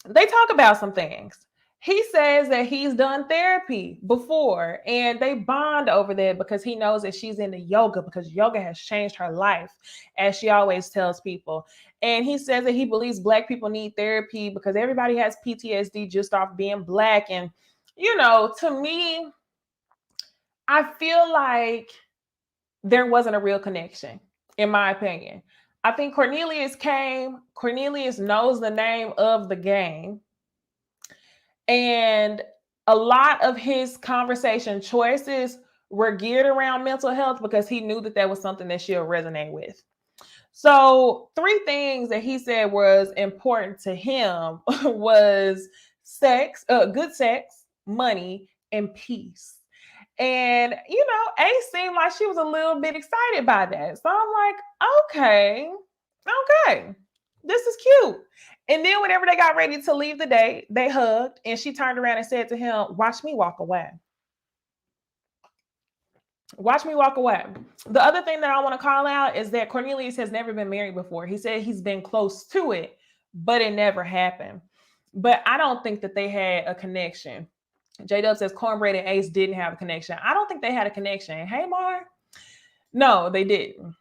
they talk about some things. He says that he's done therapy before, and they bond over that because he knows that she's into yoga, because yoga has changed her life, as she always tells people. And he says that he believes Black people need therapy because everybody has PTSD just off being Black. And, you know, to me, I feel like there wasn't a real connection, in my opinion. I think Cornelius knows the name of the game. And a lot of his conversation choices were geared around mental health because he knew that that was something that she'll resonate with. So 3 things that he said was important to him was sex, good sex, money, and peace. And, you know, Ace seemed like she was a little bit excited by that. So I'm like, okay, this is cute. And then whenever they got ready to leave the date, they hugged, and she turned around and said to him, watch me walk away. Watch me walk away. The other thing that I want to call out is that Cornelius has never been married before. He said he's been close to it, but it never happened. But I don't think that they had a connection. J-Dub says Cornbread and Ace didn't have a connection. I don't think they had a connection. Hey, Mar? No, they didn't.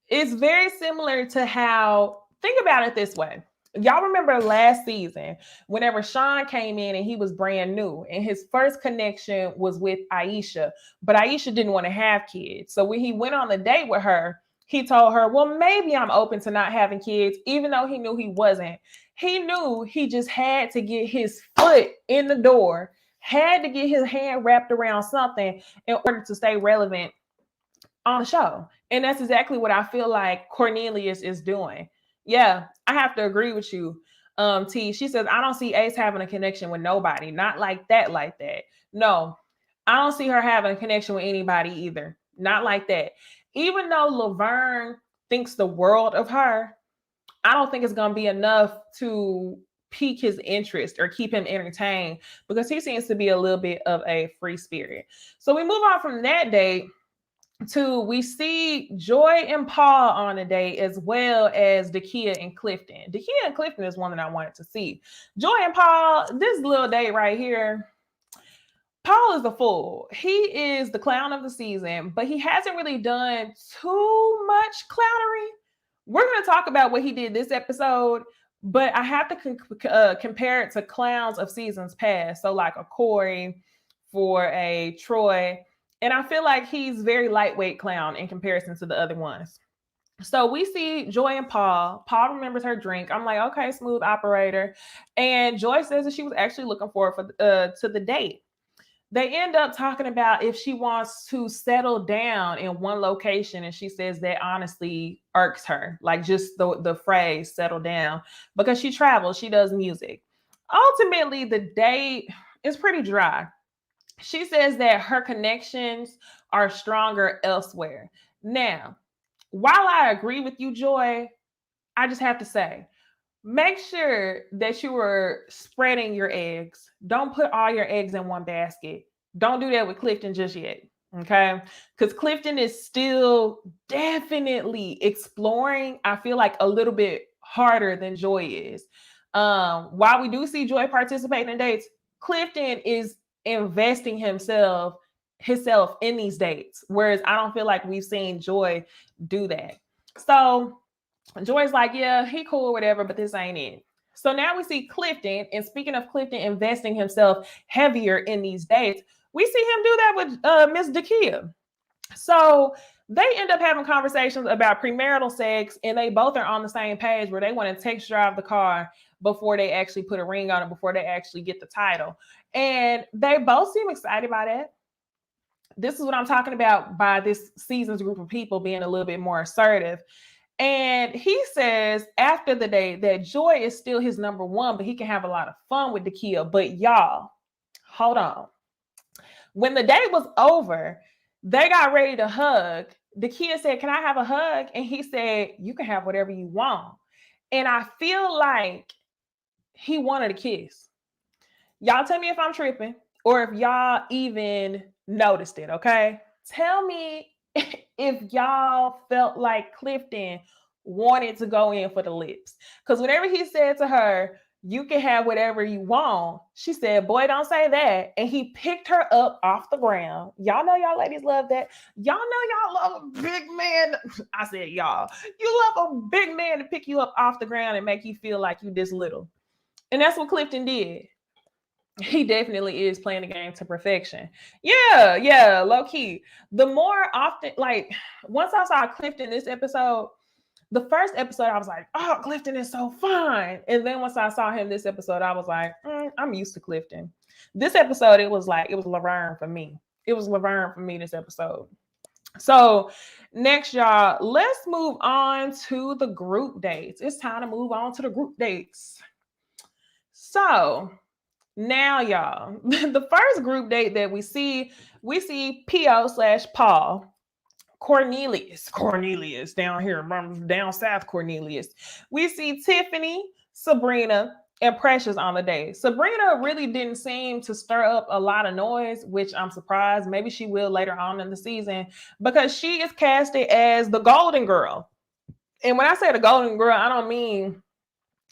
It's very similar to how, think about it this way. Y'all remember last season, whenever Sean came in and he was brand new, and his first connection was with Aisha, but Aisha didn't want to have kids. So when he went on the date with her, he told her, well, maybe I'm open to not having kids, even though he knew he wasn't. He knew he just had to get his foot in the door, had to get his hand wrapped around something in order to stay relevant on the show. And that's exactly what I feel like Cornelius is doing. Yeah, I have to agree with you. T, she says, I don't see Ace having a connection with nobody. Not like that. No, I don't see her having a connection with anybody either. Not like that. Even though Laverne thinks the world of her, I don't think it's going to be enough to pique his interest or keep him entertained, because he seems to be a little bit of a free spirit. So we move on from that date to, we see Joy and Paul on a date, as well as Dakia and Clifton. Dakia and Clifton is one that I wanted to see. Joy and Paul, this little date right here, Paul is a fool. He is the clown of the season, but he hasn't really done too much clownery. We're going to talk about what he did this episode, but I have to compare it to clowns of seasons past. So like a Corey, for a Troy. And I feel like he's very lightweight clown in comparison to the other ones. So we see Joy and Paul. Paul remembers her drink. I'm like, okay, smooth operator. And Joy says that she was actually looking forward to the date. They end up talking about if she wants to settle down in one location, and she says that honestly irks her, like just the phrase settle down, because she travels, she does music. Ultimately, the date is pretty dry. She says that her connections are stronger elsewhere. Now, while I agree with you, Joy, I just have to say, make sure that you are spreading your eggs. Don't put all your eggs in one basket. Don't do that with Clifton just yet, okay? Because Clifton is still definitely exploring, I feel like, a little bit harder than Joy is. While we do see Joy participating in dates, Clifton is investing himself in these dates, whereas I don't feel like we've seen Joy do that. So Joy's like, yeah, he cool, whatever, but this ain't it. So now we see Clifton, and speaking of Clifton investing himself heavier in these dates, we see him do that with Miss Dakia. So they end up having conversations about premarital sex, and they both are on the same page where they want to text drive the car before they actually put a ring on it, before they actually get the title. And they both seem excited by that. This is what I'm talking about by this season's group of people being a little bit more assertive. And he says after the day that joy is still his number one, but he can have a lot of fun with Dakia. But y'all, hold on. When the day was over, they got ready to hug. Dakia said, "Can I have a hug?" And he said, "You can have whatever you want." And I feel like he wanted a kiss. Y'all tell me if I'm tripping or if y'all even noticed it, okay? Tell me if y'all felt like Clifton wanted to go in for the lips. Because whenever he said to her, "You can have whatever you want," she said, "Boy, don't say that." And he picked her up off the ground. Y'all know y'all ladies love that. Y'all know y'all love a big man. I said, y'all. You love a big man to pick you up off the ground and make you feel like you this little. And that's what Clifton did. He definitely is playing the game to perfection. Yeah, low key. The more often, like, once I saw Clifton this episode, the first episode, I was like, "Oh, Clifton is so fun." And then once I saw him this episode, I was like, I'm used to Clifton. This episode, it was Laverne for me. It was Laverne for me this episode. So next, y'all, let's move on to the group dates. It's time to move on to the group dates. So now, y'all, the first group date that we see P.O./Paul, Cornelius down here, down south Cornelius. We see Tiffany, Sabrina, and Precious on the date. Sabrina really didn't seem to stir up a lot of noise, which I'm surprised. Maybe she will later on in the season because she is casted as the golden girl. And when I say the golden girl, I don't mean,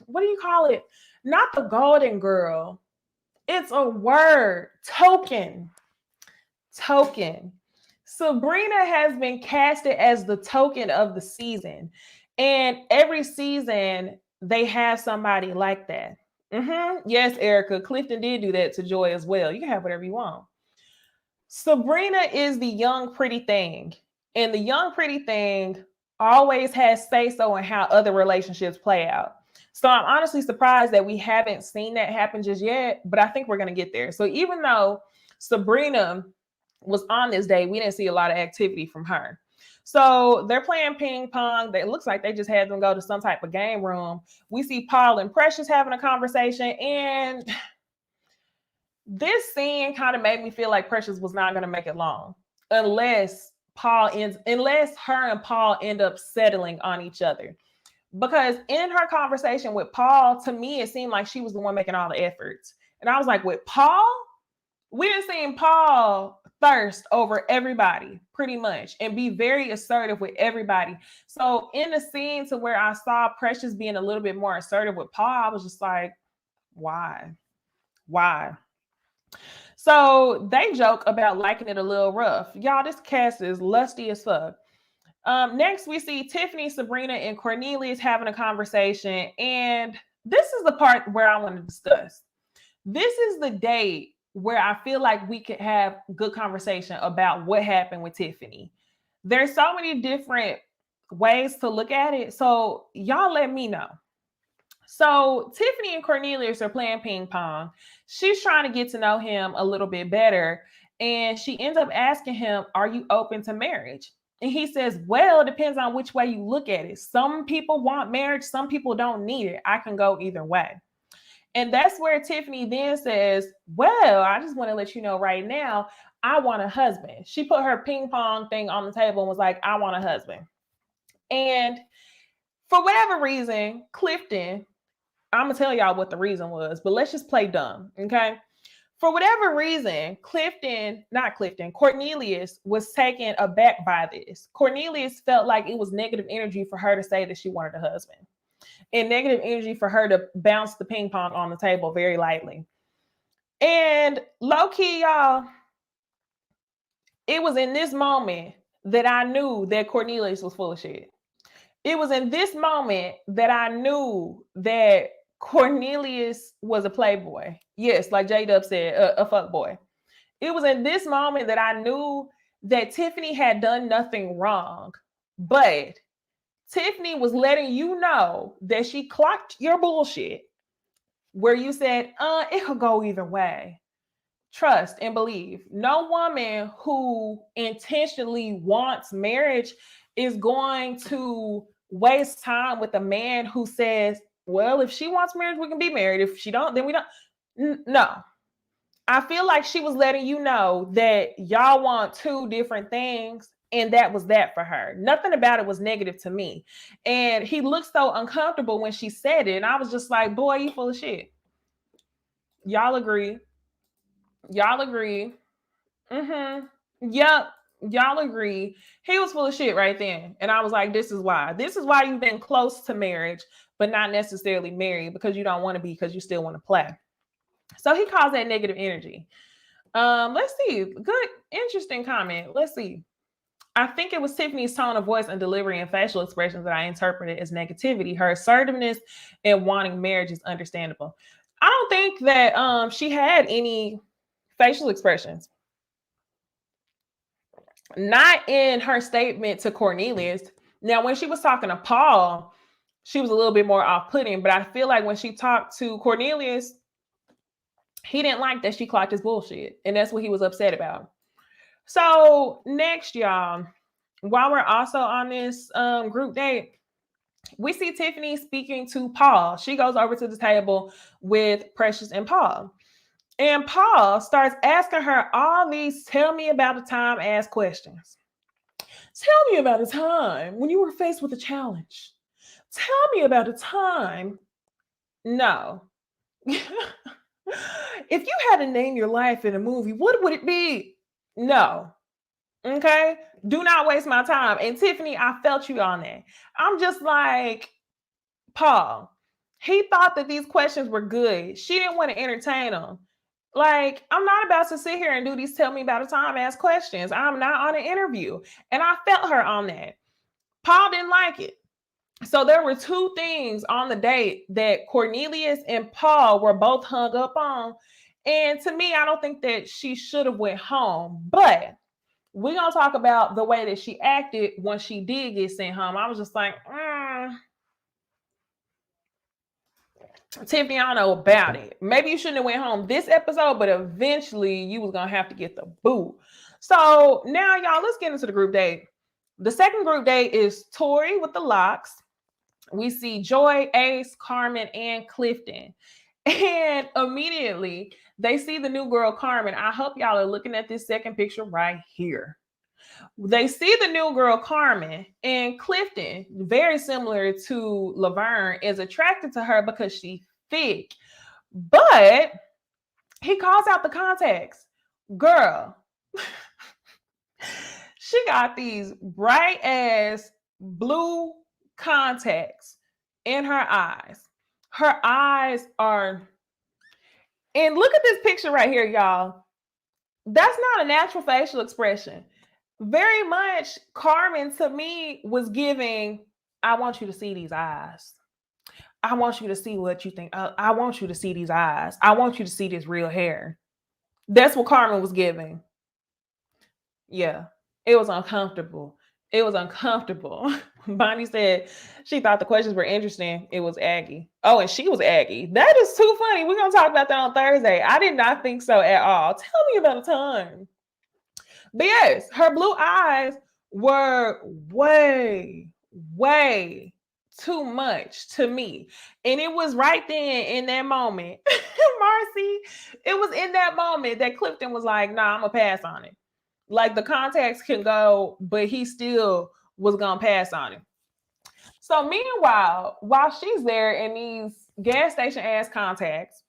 what do you call it? Not the golden girl. It's a word. Token. Sabrina has been casted as the token of the season. And every season, they have somebody like that. Yes, Erica. Clifton did do that to Joy as well. You can have whatever you want. Sabrina is the young, pretty thing. And the young, pretty thing always has say-so in how other relationships play out. So I'm honestly surprised that we haven't seen that happen just yet, but I think we're going to get there. So even though Sabrina was on this day, we didn't see a lot of activity from her. So they're playing ping pong. It looks like they just had them go to some type of game room. We see Paul and Precious having a conversation, and this scene kind of made me feel like Precious was not going to make it long unless her and Paul end up settling on each other. Because in her conversation with Paul, to me, it seemed like she was the one making all the efforts. And I was like, with Paul, we didn't see Paul thirst over everybody pretty much and be very assertive with everybody. So in the scene to where I saw Precious being a little bit more assertive with Paul, I was just like, why? So they joke about liking it a little rough. Y'all, this cast is lusty as fuck. Next, we see Tiffany, Sabrina, and Cornelius having a conversation. And this is the part where I want to discuss. This is the date where I feel like we could have good conversation about what happened with Tiffany. There's so many different ways to look at it. So y'all let me know. So Tiffany and Cornelius are playing ping pong. She's trying to get to know him a little bit better. And she ends up asking him, "Are you open to marriage?" And he says, "Well, it depends on which way you look at it. Some people want marriage. Some people don't need it. I can go either way." And that's where Tiffany then says, "Well, I just want to let you know right now, I want a husband." She put her ping pong thing on the table and was like, "I want a husband." And for whatever reason, Clifton, I'm going to tell y'all what the reason was, but let's just play dumb, okay? For whatever reason, Cornelius was taken aback by this. Cornelius felt like it was negative energy for her to say that she wanted a husband, and negative energy for her to bounce the ping pong on the table very lightly. And low key, y'all, it was in this moment that I knew that Cornelius was full of shit. It was in this moment that I knew that Cornelius was a playboy. Yes, like J-Dub said, a fuck boy. It was in this moment that I knew that Tiffany had done nothing wrong, but Tiffany was letting you know that she clocked your bullshit where you said, it could go either way. trust and believe. No woman who intentionally wants marriage is going to waste time with a man who says, well, if she wants marriage, we can be married. If she don't, then we don't. No. I feel like she was letting you know that y'all want two different things, and that was that for her. Nothing about it was negative to me. And he looked so uncomfortable when she said it. And I was just like, boy, you full of shit. Y'all agree. Y'all agree. Mm-hmm. Yep. Y'all agree. He was full of shit right then. And I was like, this is why. This is why you've been close to marriage, but not necessarily married, because you don't want to be, because you still want to play. So he caused that negative energy. Let's see. Good, interesting comment. Let's see. I think it was Tiffany's tone of voice and delivery and facial expressions that I interpreted as negativity. Her assertiveness and wanting marriage is understandable. I don't think that she had any facial expressions. Not in her statement to Cornelius. Now, when she was talking to Paul, she was a little bit more off-putting, but I feel like when she talked to Cornelius, he didn't like that she clocked his bullshit, and that's what he was upset about. So next, y'all, while we're also on this group date, we see Tiffany speaking to Paul. She goes over to the table with Precious and Paul. And Paul starts asking her all these tell me about a time ass questions. Tell me about a time when you were faced with a challenge. Tell me about a time. No. If you had to name your life in a movie, what would it be? No. Okay? Do not waste my time. And Tiffany, I felt you on that. I'm just like, Paul, he thought that these questions were good. She didn't want to entertain them. Like, I'm not about to sit here and do these tell me about a time ask questions. I'm not on an interview. And I felt her on that. Paul didn't like it. So there were two things on the date that Cornelius and Paul were both hung up on. And to me, I don't think that she should have went home. But we're going to talk about the way that she acted when she did get sent home. I was just like, Tiffany, I don't know about it. Maybe you shouldn't have went home this episode, but eventually you was going to have to get the boot. So now, y'all, let's get into the group date. The second group date is Tori with the locks. We see Joy, Ace, Carmen, and Clifton. And immediately they see the new girl, Carmen. I hope y'all are looking at this second picture right here. They see the new girl, Carmen, and Clifton, very similar to Laverne, is attracted to her because she's thick. But he calls out the contacts. Girl, she got these bright ass blue contacts in her eyes. Her eyes are, and look at this picture right here, y'all. That's not a natural facial expression. Very much Carmen to me was giving, I want you to see these eyes. I want you to see what you think. I want you to see these eyes. I want you to see this real hair. That's what Carmen was giving. Yeah, it was uncomfortable. It was uncomfortable. Bonnie said she thought the questions were interesting. It was Aggie. Oh, and she was Aggie. That is too funny. We're going to talk about that on Thursday. I did not think so at all. Tell me about a time. But yes, her blue eyes were way too much to me. And it was right then in that moment, Marcy, it was in that moment that Clifton was like, nah, I'm going to pass on it. Like the contacts can go, but he still was going to pass on it. So meanwhile, while she's there in these gas station ass contacts,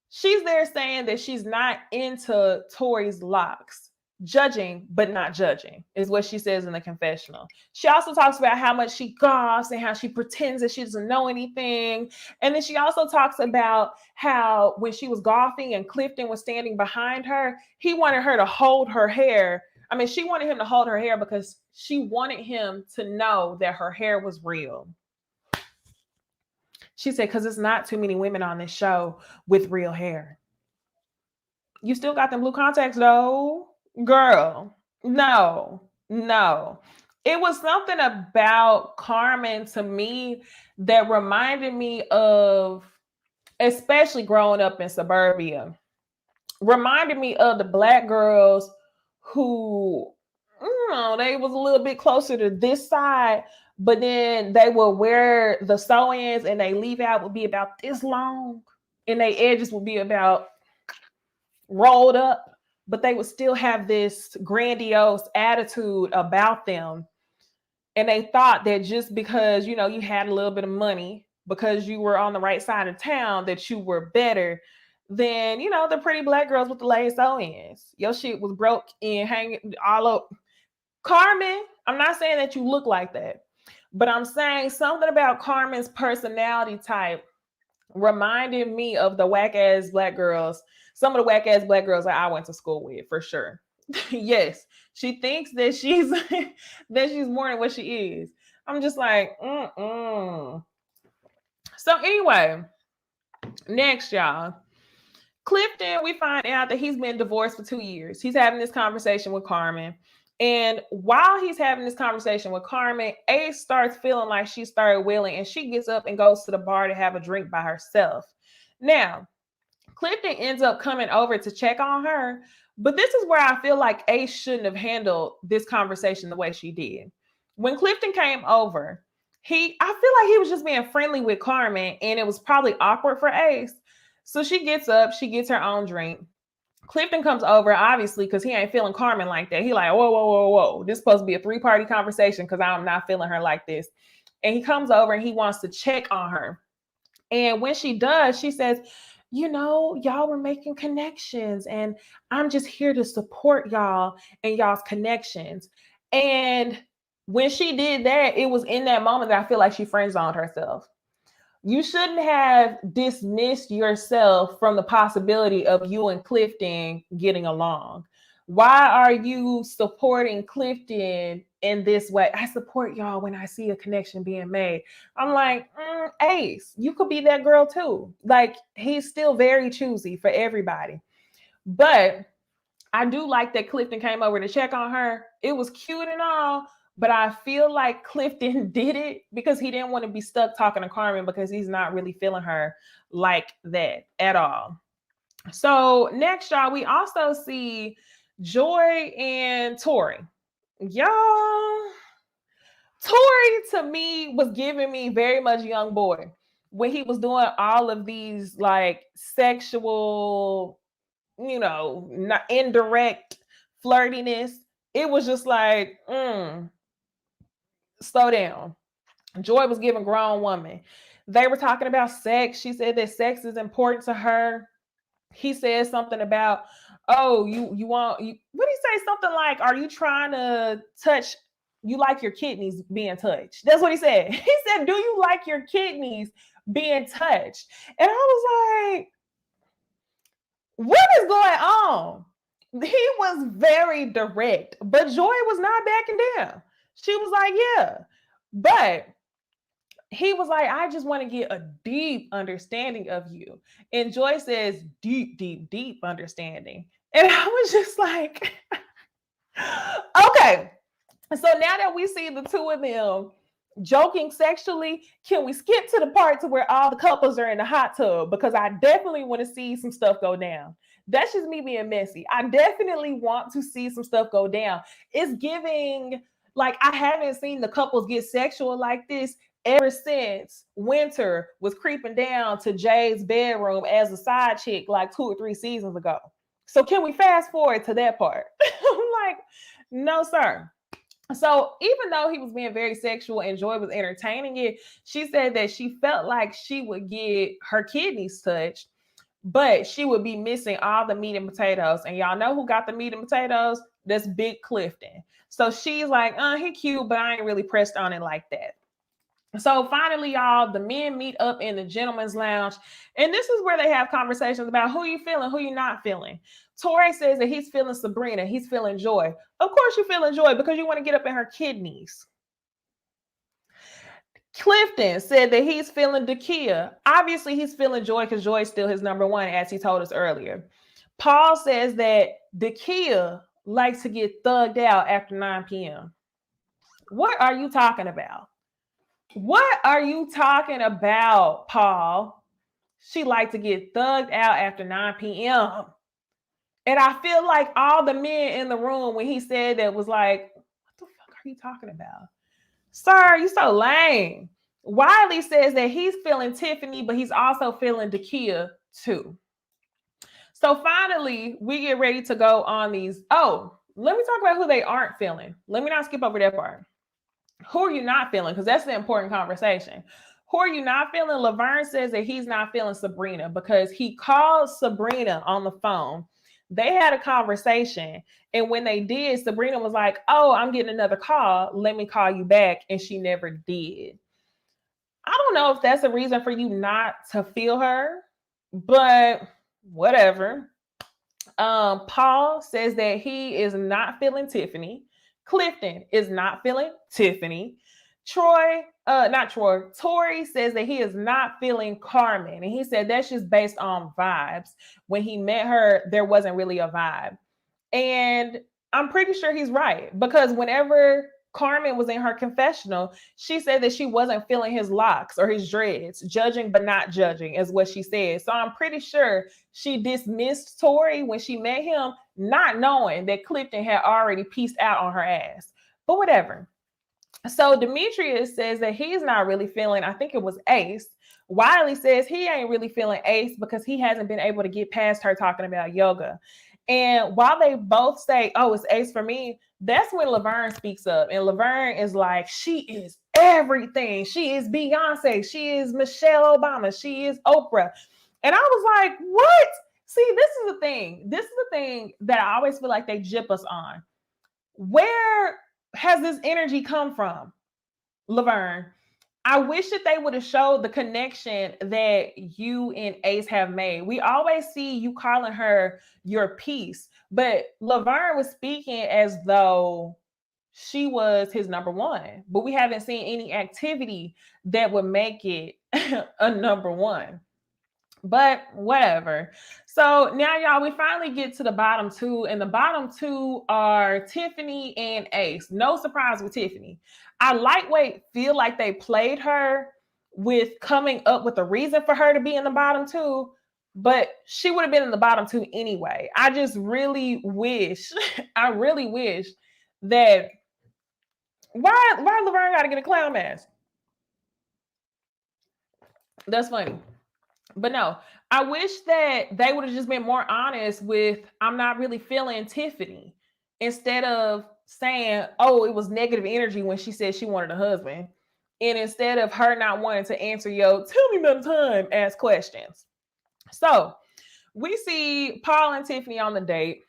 she's there saying that she's not into Tori's locks. Judging, but not judging, is what she says in the confessional. She also talks about how much she gossips and how she pretends that she doesn't know anything. And then she also talks about how when she was golfing and Clifton was standing behind her, he wanted her to hold her hair. I mean, she wanted him to hold her hair because she wanted him to know that her hair was real. She said, because it's not too many women on this show with real hair. You still got them blue contacts though. Girl, no. It was something about Carmen to me that reminded me of, especially growing up in suburbia, reminded me of the black girls who, they was a little bit closer to this side, but then they will wear the sew-ins and they leave out would be about this long and they edges would be about rolled up, but they would still have this grandiose attitude about them. And they thought that just because, you had a little bit of money, because you were on the right side of town, that you were better than, the pretty black girls with the lace sew-ins. Your shit was broke and hanging all up. Carmen, I'm not saying that you look like that, but I'm saying something about Carmen's personality type reminded me of the whack ass black girls, some of the whack ass black girls that I went to school with, for sure. Yes, she thinks that she's that she's more than what she is. I'm just like, So anyway, next, y'all. Clifton, we find out that he's been divorced for 2 years. He's having this conversation with Carmen. And while he's having this conversation with Carmen, Ace starts feeling like she started wailing, and she gets up and goes to the bar to have a drink by herself. Now, Clifton ends up coming over to check on her, but this is where I feel like Ace shouldn't have handled this conversation the way she did. When Clifton came over, I feel like he was just being friendly with Carmen, and it was probably awkward for Ace. So she gets up, she gets her own drink. Clifton comes over, obviously, because he ain't feeling Carmen like that. He like, whoa, whoa, whoa, whoa. This is supposed to be a 3-party conversation because I'm not feeling her like this. And he comes over and he wants to check on her. And when she does, she says, y'all were making connections and I'm just here to support y'all and y'all's connections. And when she did that, it was in that moment that I feel like she friend-zoned herself. You shouldn't have dismissed yourself from the possibility of you and Clifton getting along. Why are you supporting Clifton in this way? I support y'all when I see a connection being made. I'm like, Ace, you could be that girl too. Like, he's still very choosy for everybody. But I do like that Clifton came over to check on her. It was cute and all, but I feel like Clifton did it because he didn't want to be stuck talking to Carmen because he's not really feeling her like that at all. So next, y'all, we also see Joy and Tori. Y'all, Tori to me was giving me very much young boy when he was doing all of these like sexual, not indirect flirtiness. It was just like, slow down. Joy was giving grown woman. They were talking about sex. She said that sex is important to her. He said something about, what did he say? Something like, are you trying to touch, you like your kidneys being touched? That's what he said. He said, do you like your kidneys being touched? And I was like, what is going on? He was very direct, but Joy was not backing down. She was like, yeah. But he was like, I just want to get a deep understanding of you. And Joy says, deep, deep, deep understanding. And I was just like, okay. So now that we see the two of them joking sexually, can we skip to the part to where all the couples are in the hot tub? Because I definitely want to see some stuff go down. That's just me being messy. I definitely want to see some stuff go down. It's giving, like, I haven't seen the couples get sexual like this ever since Winter was creeping down to Jay's bedroom as a side chick like 2 or 3 seasons ago. So can we fast forward to that part? I'm like, no, sir. So even though he was being very sexual and Joy was entertaining it, she said that she felt like she would get her kidneys touched, but she would be missing all the meat and potatoes. And y'all know who got the meat and potatoes? That's Big Clifton. So she's like, he cute, but I ain't really pressed on it like that. So finally, y'all, the men meet up in the gentleman's lounge. And this is where they have conversations about who you feeling, who you not feeling. Tori says that he's feeling Sabrina. He's feeling Joy. Of course you're feeling Joy because you want to get up in her kidneys. Clifton said that he's feeling Dakia. Obviously, he's feeling Joy because Joy is still his number one, as he told us earlier. Paul says that Dakia likes to get thugged out after 9 p.m. What are you talking about? What are you talking about, Paul? She liked to get thugged out after 9 p.m. And I feel like all the men in the room when he said that was like, what the fuck are you talking about? Sir, you so lame. Wiley says that he's feeling Tiffany, but he's also feeling Dakia too. So finally, we get ready to go on these. Oh, let me talk about who they aren't feeling. Let me not skip over that part. Who are you not feeling? Because that's the important conversation. Who are you not feeling? Laverne says that he's not feeling Sabrina because he called Sabrina on the phone. They had a conversation. And when they did, Sabrina was like, oh, I'm getting another call. Let me call you back. And she never did. I don't know if that's a reason for you not to feel her, but whatever. Paul says that he is not feeling Tiffany. Clifton is not feeling Tiffany. Tori says that he is not feeling Carmen. And he said that's just based on vibes. When he met her, there wasn't really a vibe. And I'm pretty sure he's right, because whenever Carmen was in her confessional, she said that she wasn't feeling his locks or his dreads, judging but not judging is what she said. So I'm pretty sure she dismissed Tori when she met him, not knowing that Clifton had already pieced out on her ass. But whatever. So Demetrius says that he's not really feeling, I think it was Ace. Wiley says he ain't really feeling Ace because he hasn't been able to get past her talking about yoga. And while they both say, oh, it's Ace for me, that's when Laverne speaks up. And Laverne is like, she is everything. She is Beyonce. She is Michelle Obama. She is Oprah. And I was like, what? See, this is the thing. This is the thing that I always feel like they gyp us on. Where has this energy come from, Laverne? I wish that they would have showed the connection that you and Ace have made. We always see you calling her your piece, but Laverne was speaking as though she was his number one, but we haven't seen any activity that would make it a number one. But whatever. So now, y'all, we finally get to the bottom two, and the bottom two are Tiffany and Ace. No surprise with Tiffany. I lightweight feel like they played her with coming up with a reason for her to be in the bottom two, but she would have been in the bottom two anyway. I just really wish, I really wish that why Laverne got to get a clown mask? That's funny. But no, I wish that they would have just been more honest with, I'm not really feeling Tiffany, instead of saying, oh, it was negative energy when she said she wanted a husband. And instead of her not wanting to answer, tell me another time, ask questions. So we see Paul and Tiffany on the date,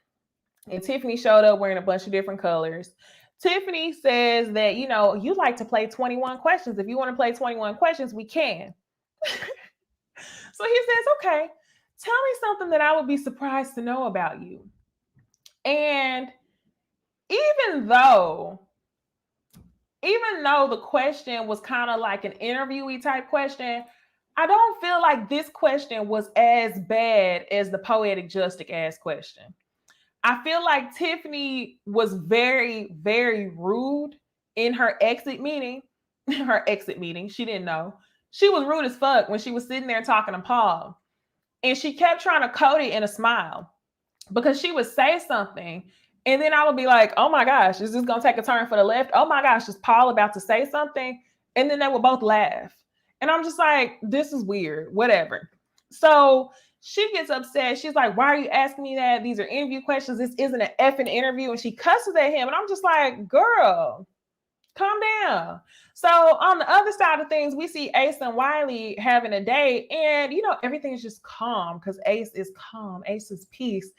and Tiffany showed up wearing a bunch of different colors. Tiffany says that, you like to play 21 questions. If you want to play 21 questions, we can. So he says, okay, tell me something that I would be surprised to know about you. And even though the question was kind of like an interviewee type question, I don't feel like this question was as bad as the Poetic Justice asked question. I feel like Tiffany was very, very rude in her exit meeting. She didn't know. She was rude as fuck when she was sitting there talking to Paul. And she kept trying to code it in a smile, because she would say something and then I would be like, oh my gosh, is this going to take a turn for the left? Oh my gosh, is Paul about to say something? And then they would both laugh. And I'm just like, this is weird, whatever. So she gets upset. She's like, why are you asking me that? These are interview questions. This isn't an effing interview. And she cusses at him. And I'm just like, girl, calm down. So on the other side of things, we see Ace and Wiley having a date, and everything is just calm because Ace is calm. Ace is peace.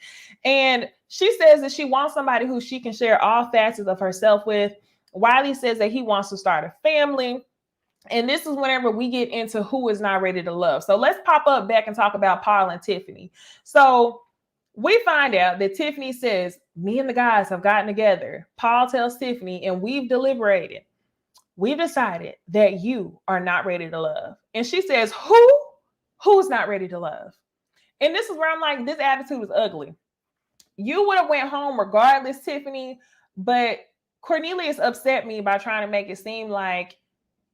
And she says that she wants somebody who she can share all facets of herself with. Wiley says that he wants to start a family. And this is whenever we get into who is not ready to love. So let's pop up back and talk about Paul and Tiffany. So we find out that Tiffany says, me and the guys have gotten together. Paul tells Tiffany, and we've deliberated. We've decided that you are not ready to love. And she says, who's not ready to love? And this is where I'm like, this attitude is ugly. You would have went home regardless, Tiffany, but Cornelius upset me by trying to make it seem like,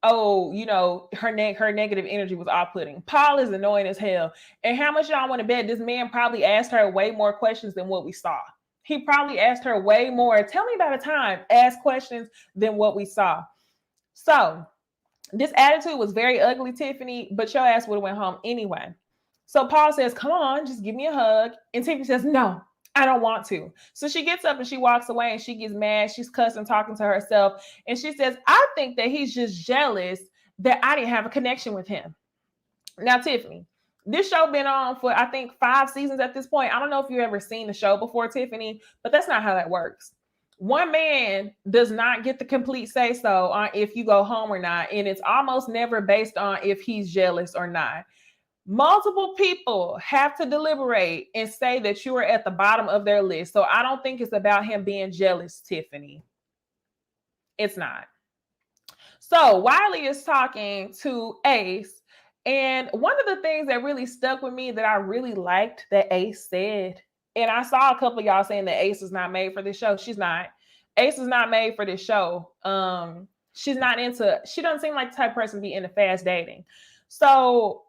oh, her negative energy was off-putting. Paul is annoying as hell. And how much y'all want to bet this man probably asked her way more questions than what we saw? He probably asked her way more. Tell me about a time. Ask questions than what we saw. So this attitude was very ugly, Tiffany, but your ass would have went home anyway. So Paul says, come on, just give me a hug. And Tiffany says, no, I don't want to. So she gets up and she walks away and she gets mad. She's cussing, talking to herself. And she says, I think that he's just jealous that I didn't have a connection with him. Now, Tiffany, this show been on for, I think, 5 seasons at this point. I don't know if you've ever seen the show before, Tiffany, but that's not how that works. One man does not get the complete say-so on if you go home or not. And it's almost never based on if he's jealous or not. Multiple people have to deliberate and say that you are at the bottom of their list. So I don't think it's about him being jealous, Tiffany. It's not. So Wiley is talking to Ace. And one of the things that really stuck with me that I really liked that Ace said, and I saw a couple of y'all saying that Ace is not made for this show. She's not. Ace is not made for this show. She doesn't seem like the type of person to be into fast dating. So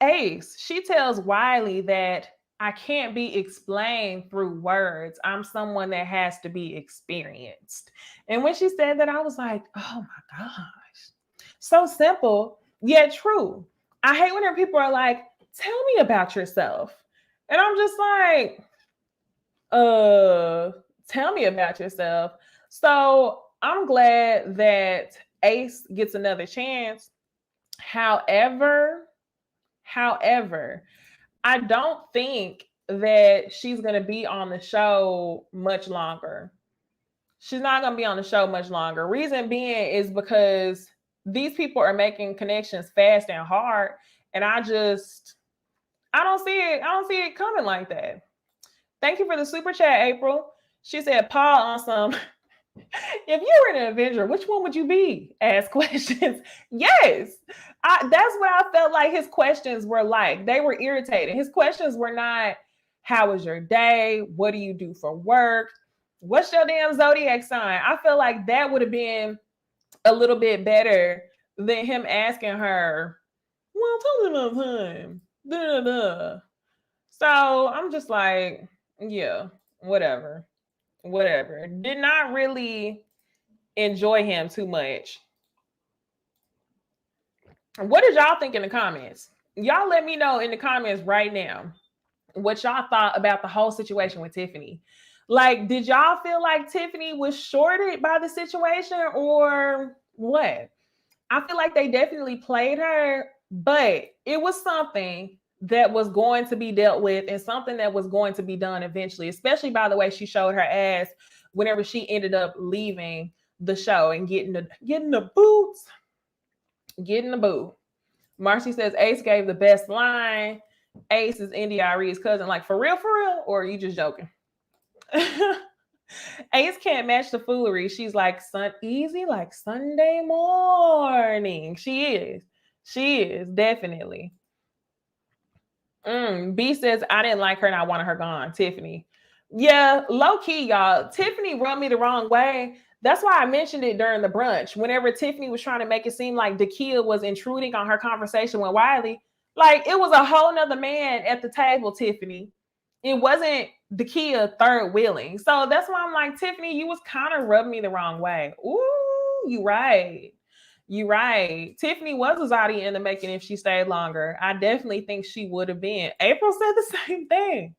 Ace, she tells Wiley that I can't be explained through words. I'm someone that has to be experienced. And when she said that, I was like, oh my gosh. So simple, yet true. I hate when people are like, tell me about yourself. And I'm just like, tell me about yourself. So I'm glad that Ace gets another chance. However, I don't think that she's going to be on the show much longer. She's not going to be on the show much longer. Reason being is because these people are making connections fast and hard. And I don't see it. I don't see it coming like that. Thank you for the super chat, April. She said, Paul on some, if you were an Avenger, which one would you be? Ask questions. Yes. That's what I felt like his questions were like. They were irritating. His questions were not, how was your day? What do you do for work? What's your damn zodiac sign? I feel like that would have been a little bit better than him asking her, well, tell me about time. Da-da-da. So I'm just like, yeah, whatever. Did not really enjoy him too much. What did y'all think in the comments? Y'all let me know in the comments right now what y'all thought about the whole situation with Tiffany. Like, did y'all feel like Tiffany was shorted by the situation or what? I feel like they definitely played her, but it was something that was going to be dealt with and something that was going to be done eventually, especially by the way she showed her ass whenever she ended up leaving the show and getting the boots. Getting the boot. Marcy says Ace gave the best line. Ace is Indy Iree's cousin. Like, for real? Or are you just joking? Ace can't match the foolery. She's like easy like Sunday morning. She is definitely. B says I didn't like her and I wanted her gone. Tiffany. Yeah, low key, y'all. Tiffany rubbed me the wrong way. That's why I mentioned it during the brunch. Whenever Tiffany was trying to make it seem like Dakia was intruding on her conversation with Wiley, like it was a whole nother man at the table, Tiffany. It wasn't Dakia third wheeling. So that's why I'm like, Tiffany, you was kind of rubbing me the wrong way. Ooh, you right. Tiffany was a Zodi in the making if she stayed longer. I definitely think she would have been. April said the same thing.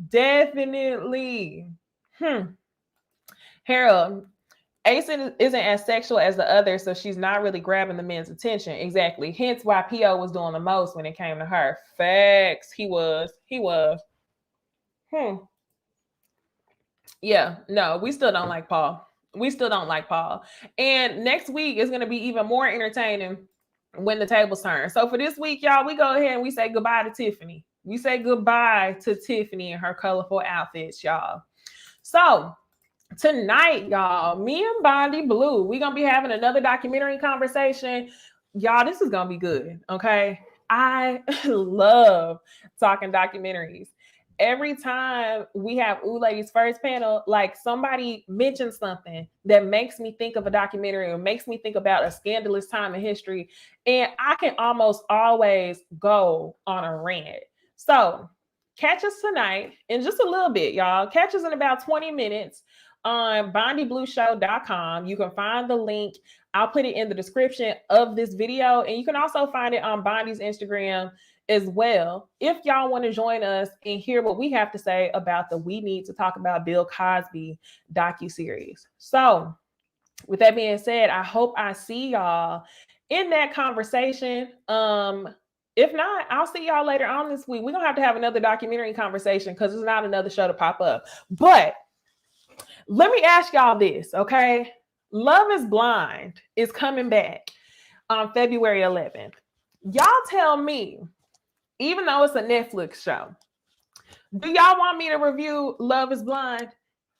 Definitely. Harold, Ace isn't as sexual as the other, so she's not really grabbing the men's attention. Exactly. Hence why P.O. was doing the most when it came to her. Facts. He was. Yeah, no, we still don't like Paul. And next week is going to be even more entertaining when the tables turn. So for this week, y'all, we go ahead and we say goodbye to Tiffany. We say goodbye to Tiffany and her colorful outfits, y'all. So tonight, y'all, me and Bondi Blue, we're going to be having another documentary conversation. Y'all, this is going to be good, okay? I love talking documentaries. every time we have Ooh Ladies First panel, like somebody mentions something that makes me think of a documentary or makes me think about a scandalous time in history. And I can almost always go on a rant. So catch us tonight in just a little bit, y'all. Catch us in about 20 minutes on bondyblueshow.com. You can find the link. I'll put it in the description of this video. And you can also find it on Bondy's Instagram as well. If y'all want to join us and hear what we have to say about the We Need to Talk About Bill Cosby docuseries. So with that being said, I hope I see y'all in that conversation. If not, I'll see y'all later on this week. We're going to have another documentary conversation because there's not another show to pop up. But let me ask y'all this, okay? Love is Blind is coming back on February 11th. Y'all tell me, even though it's a Netflix show, do y'all want me to review Love is Blind?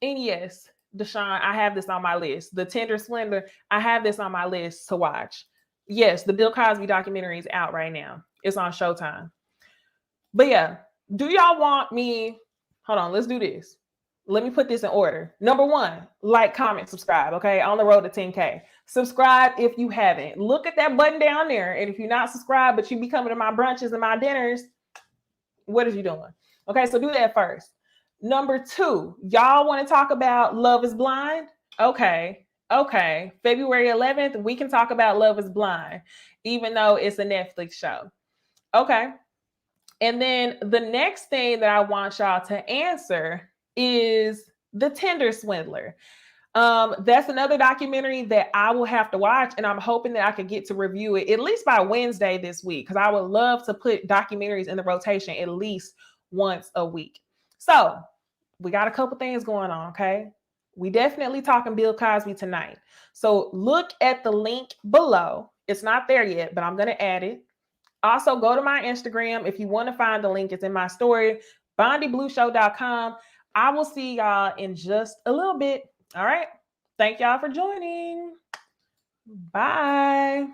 And yes, Deshaun, I have this on my list. The Tender Slender, I have this on my list to watch. Yes, the Bill Cosby documentary is out right now. It's on Showtime. But yeah, do y'all want me? Hold on, let's do this. Let me put this in order. Number one, like, comment, subscribe, okay? On the road to 10K. Subscribe if you haven't. Look at that button down there. And if you're not subscribed, but you be coming to my brunches and my dinners, what are you doing? Okay, so do that first. Number two, y'all want to talk about Love is Blind? Okay. February 11th, we can talk about Love is Blind, even though it's a Netflix show. Okay. And then the next thing that I want y'all to answer is The Tender Swindler. That's another documentary that I will have to watch, and I'm hoping that I could get to review it at least by Wednesday this week, because I would love to put documentaries in the rotation at least once a week. So we got a couple things going on, okay? We definitely talking Bill Cosby tonight. So look at the link below. It's not there yet, but I'm going to add it. Also, go to my Instagram. If you want to find the link, it's in my story, bondyblueshow.com. I will see y'all in just a little bit. All right. Thank y'all for joining. Bye.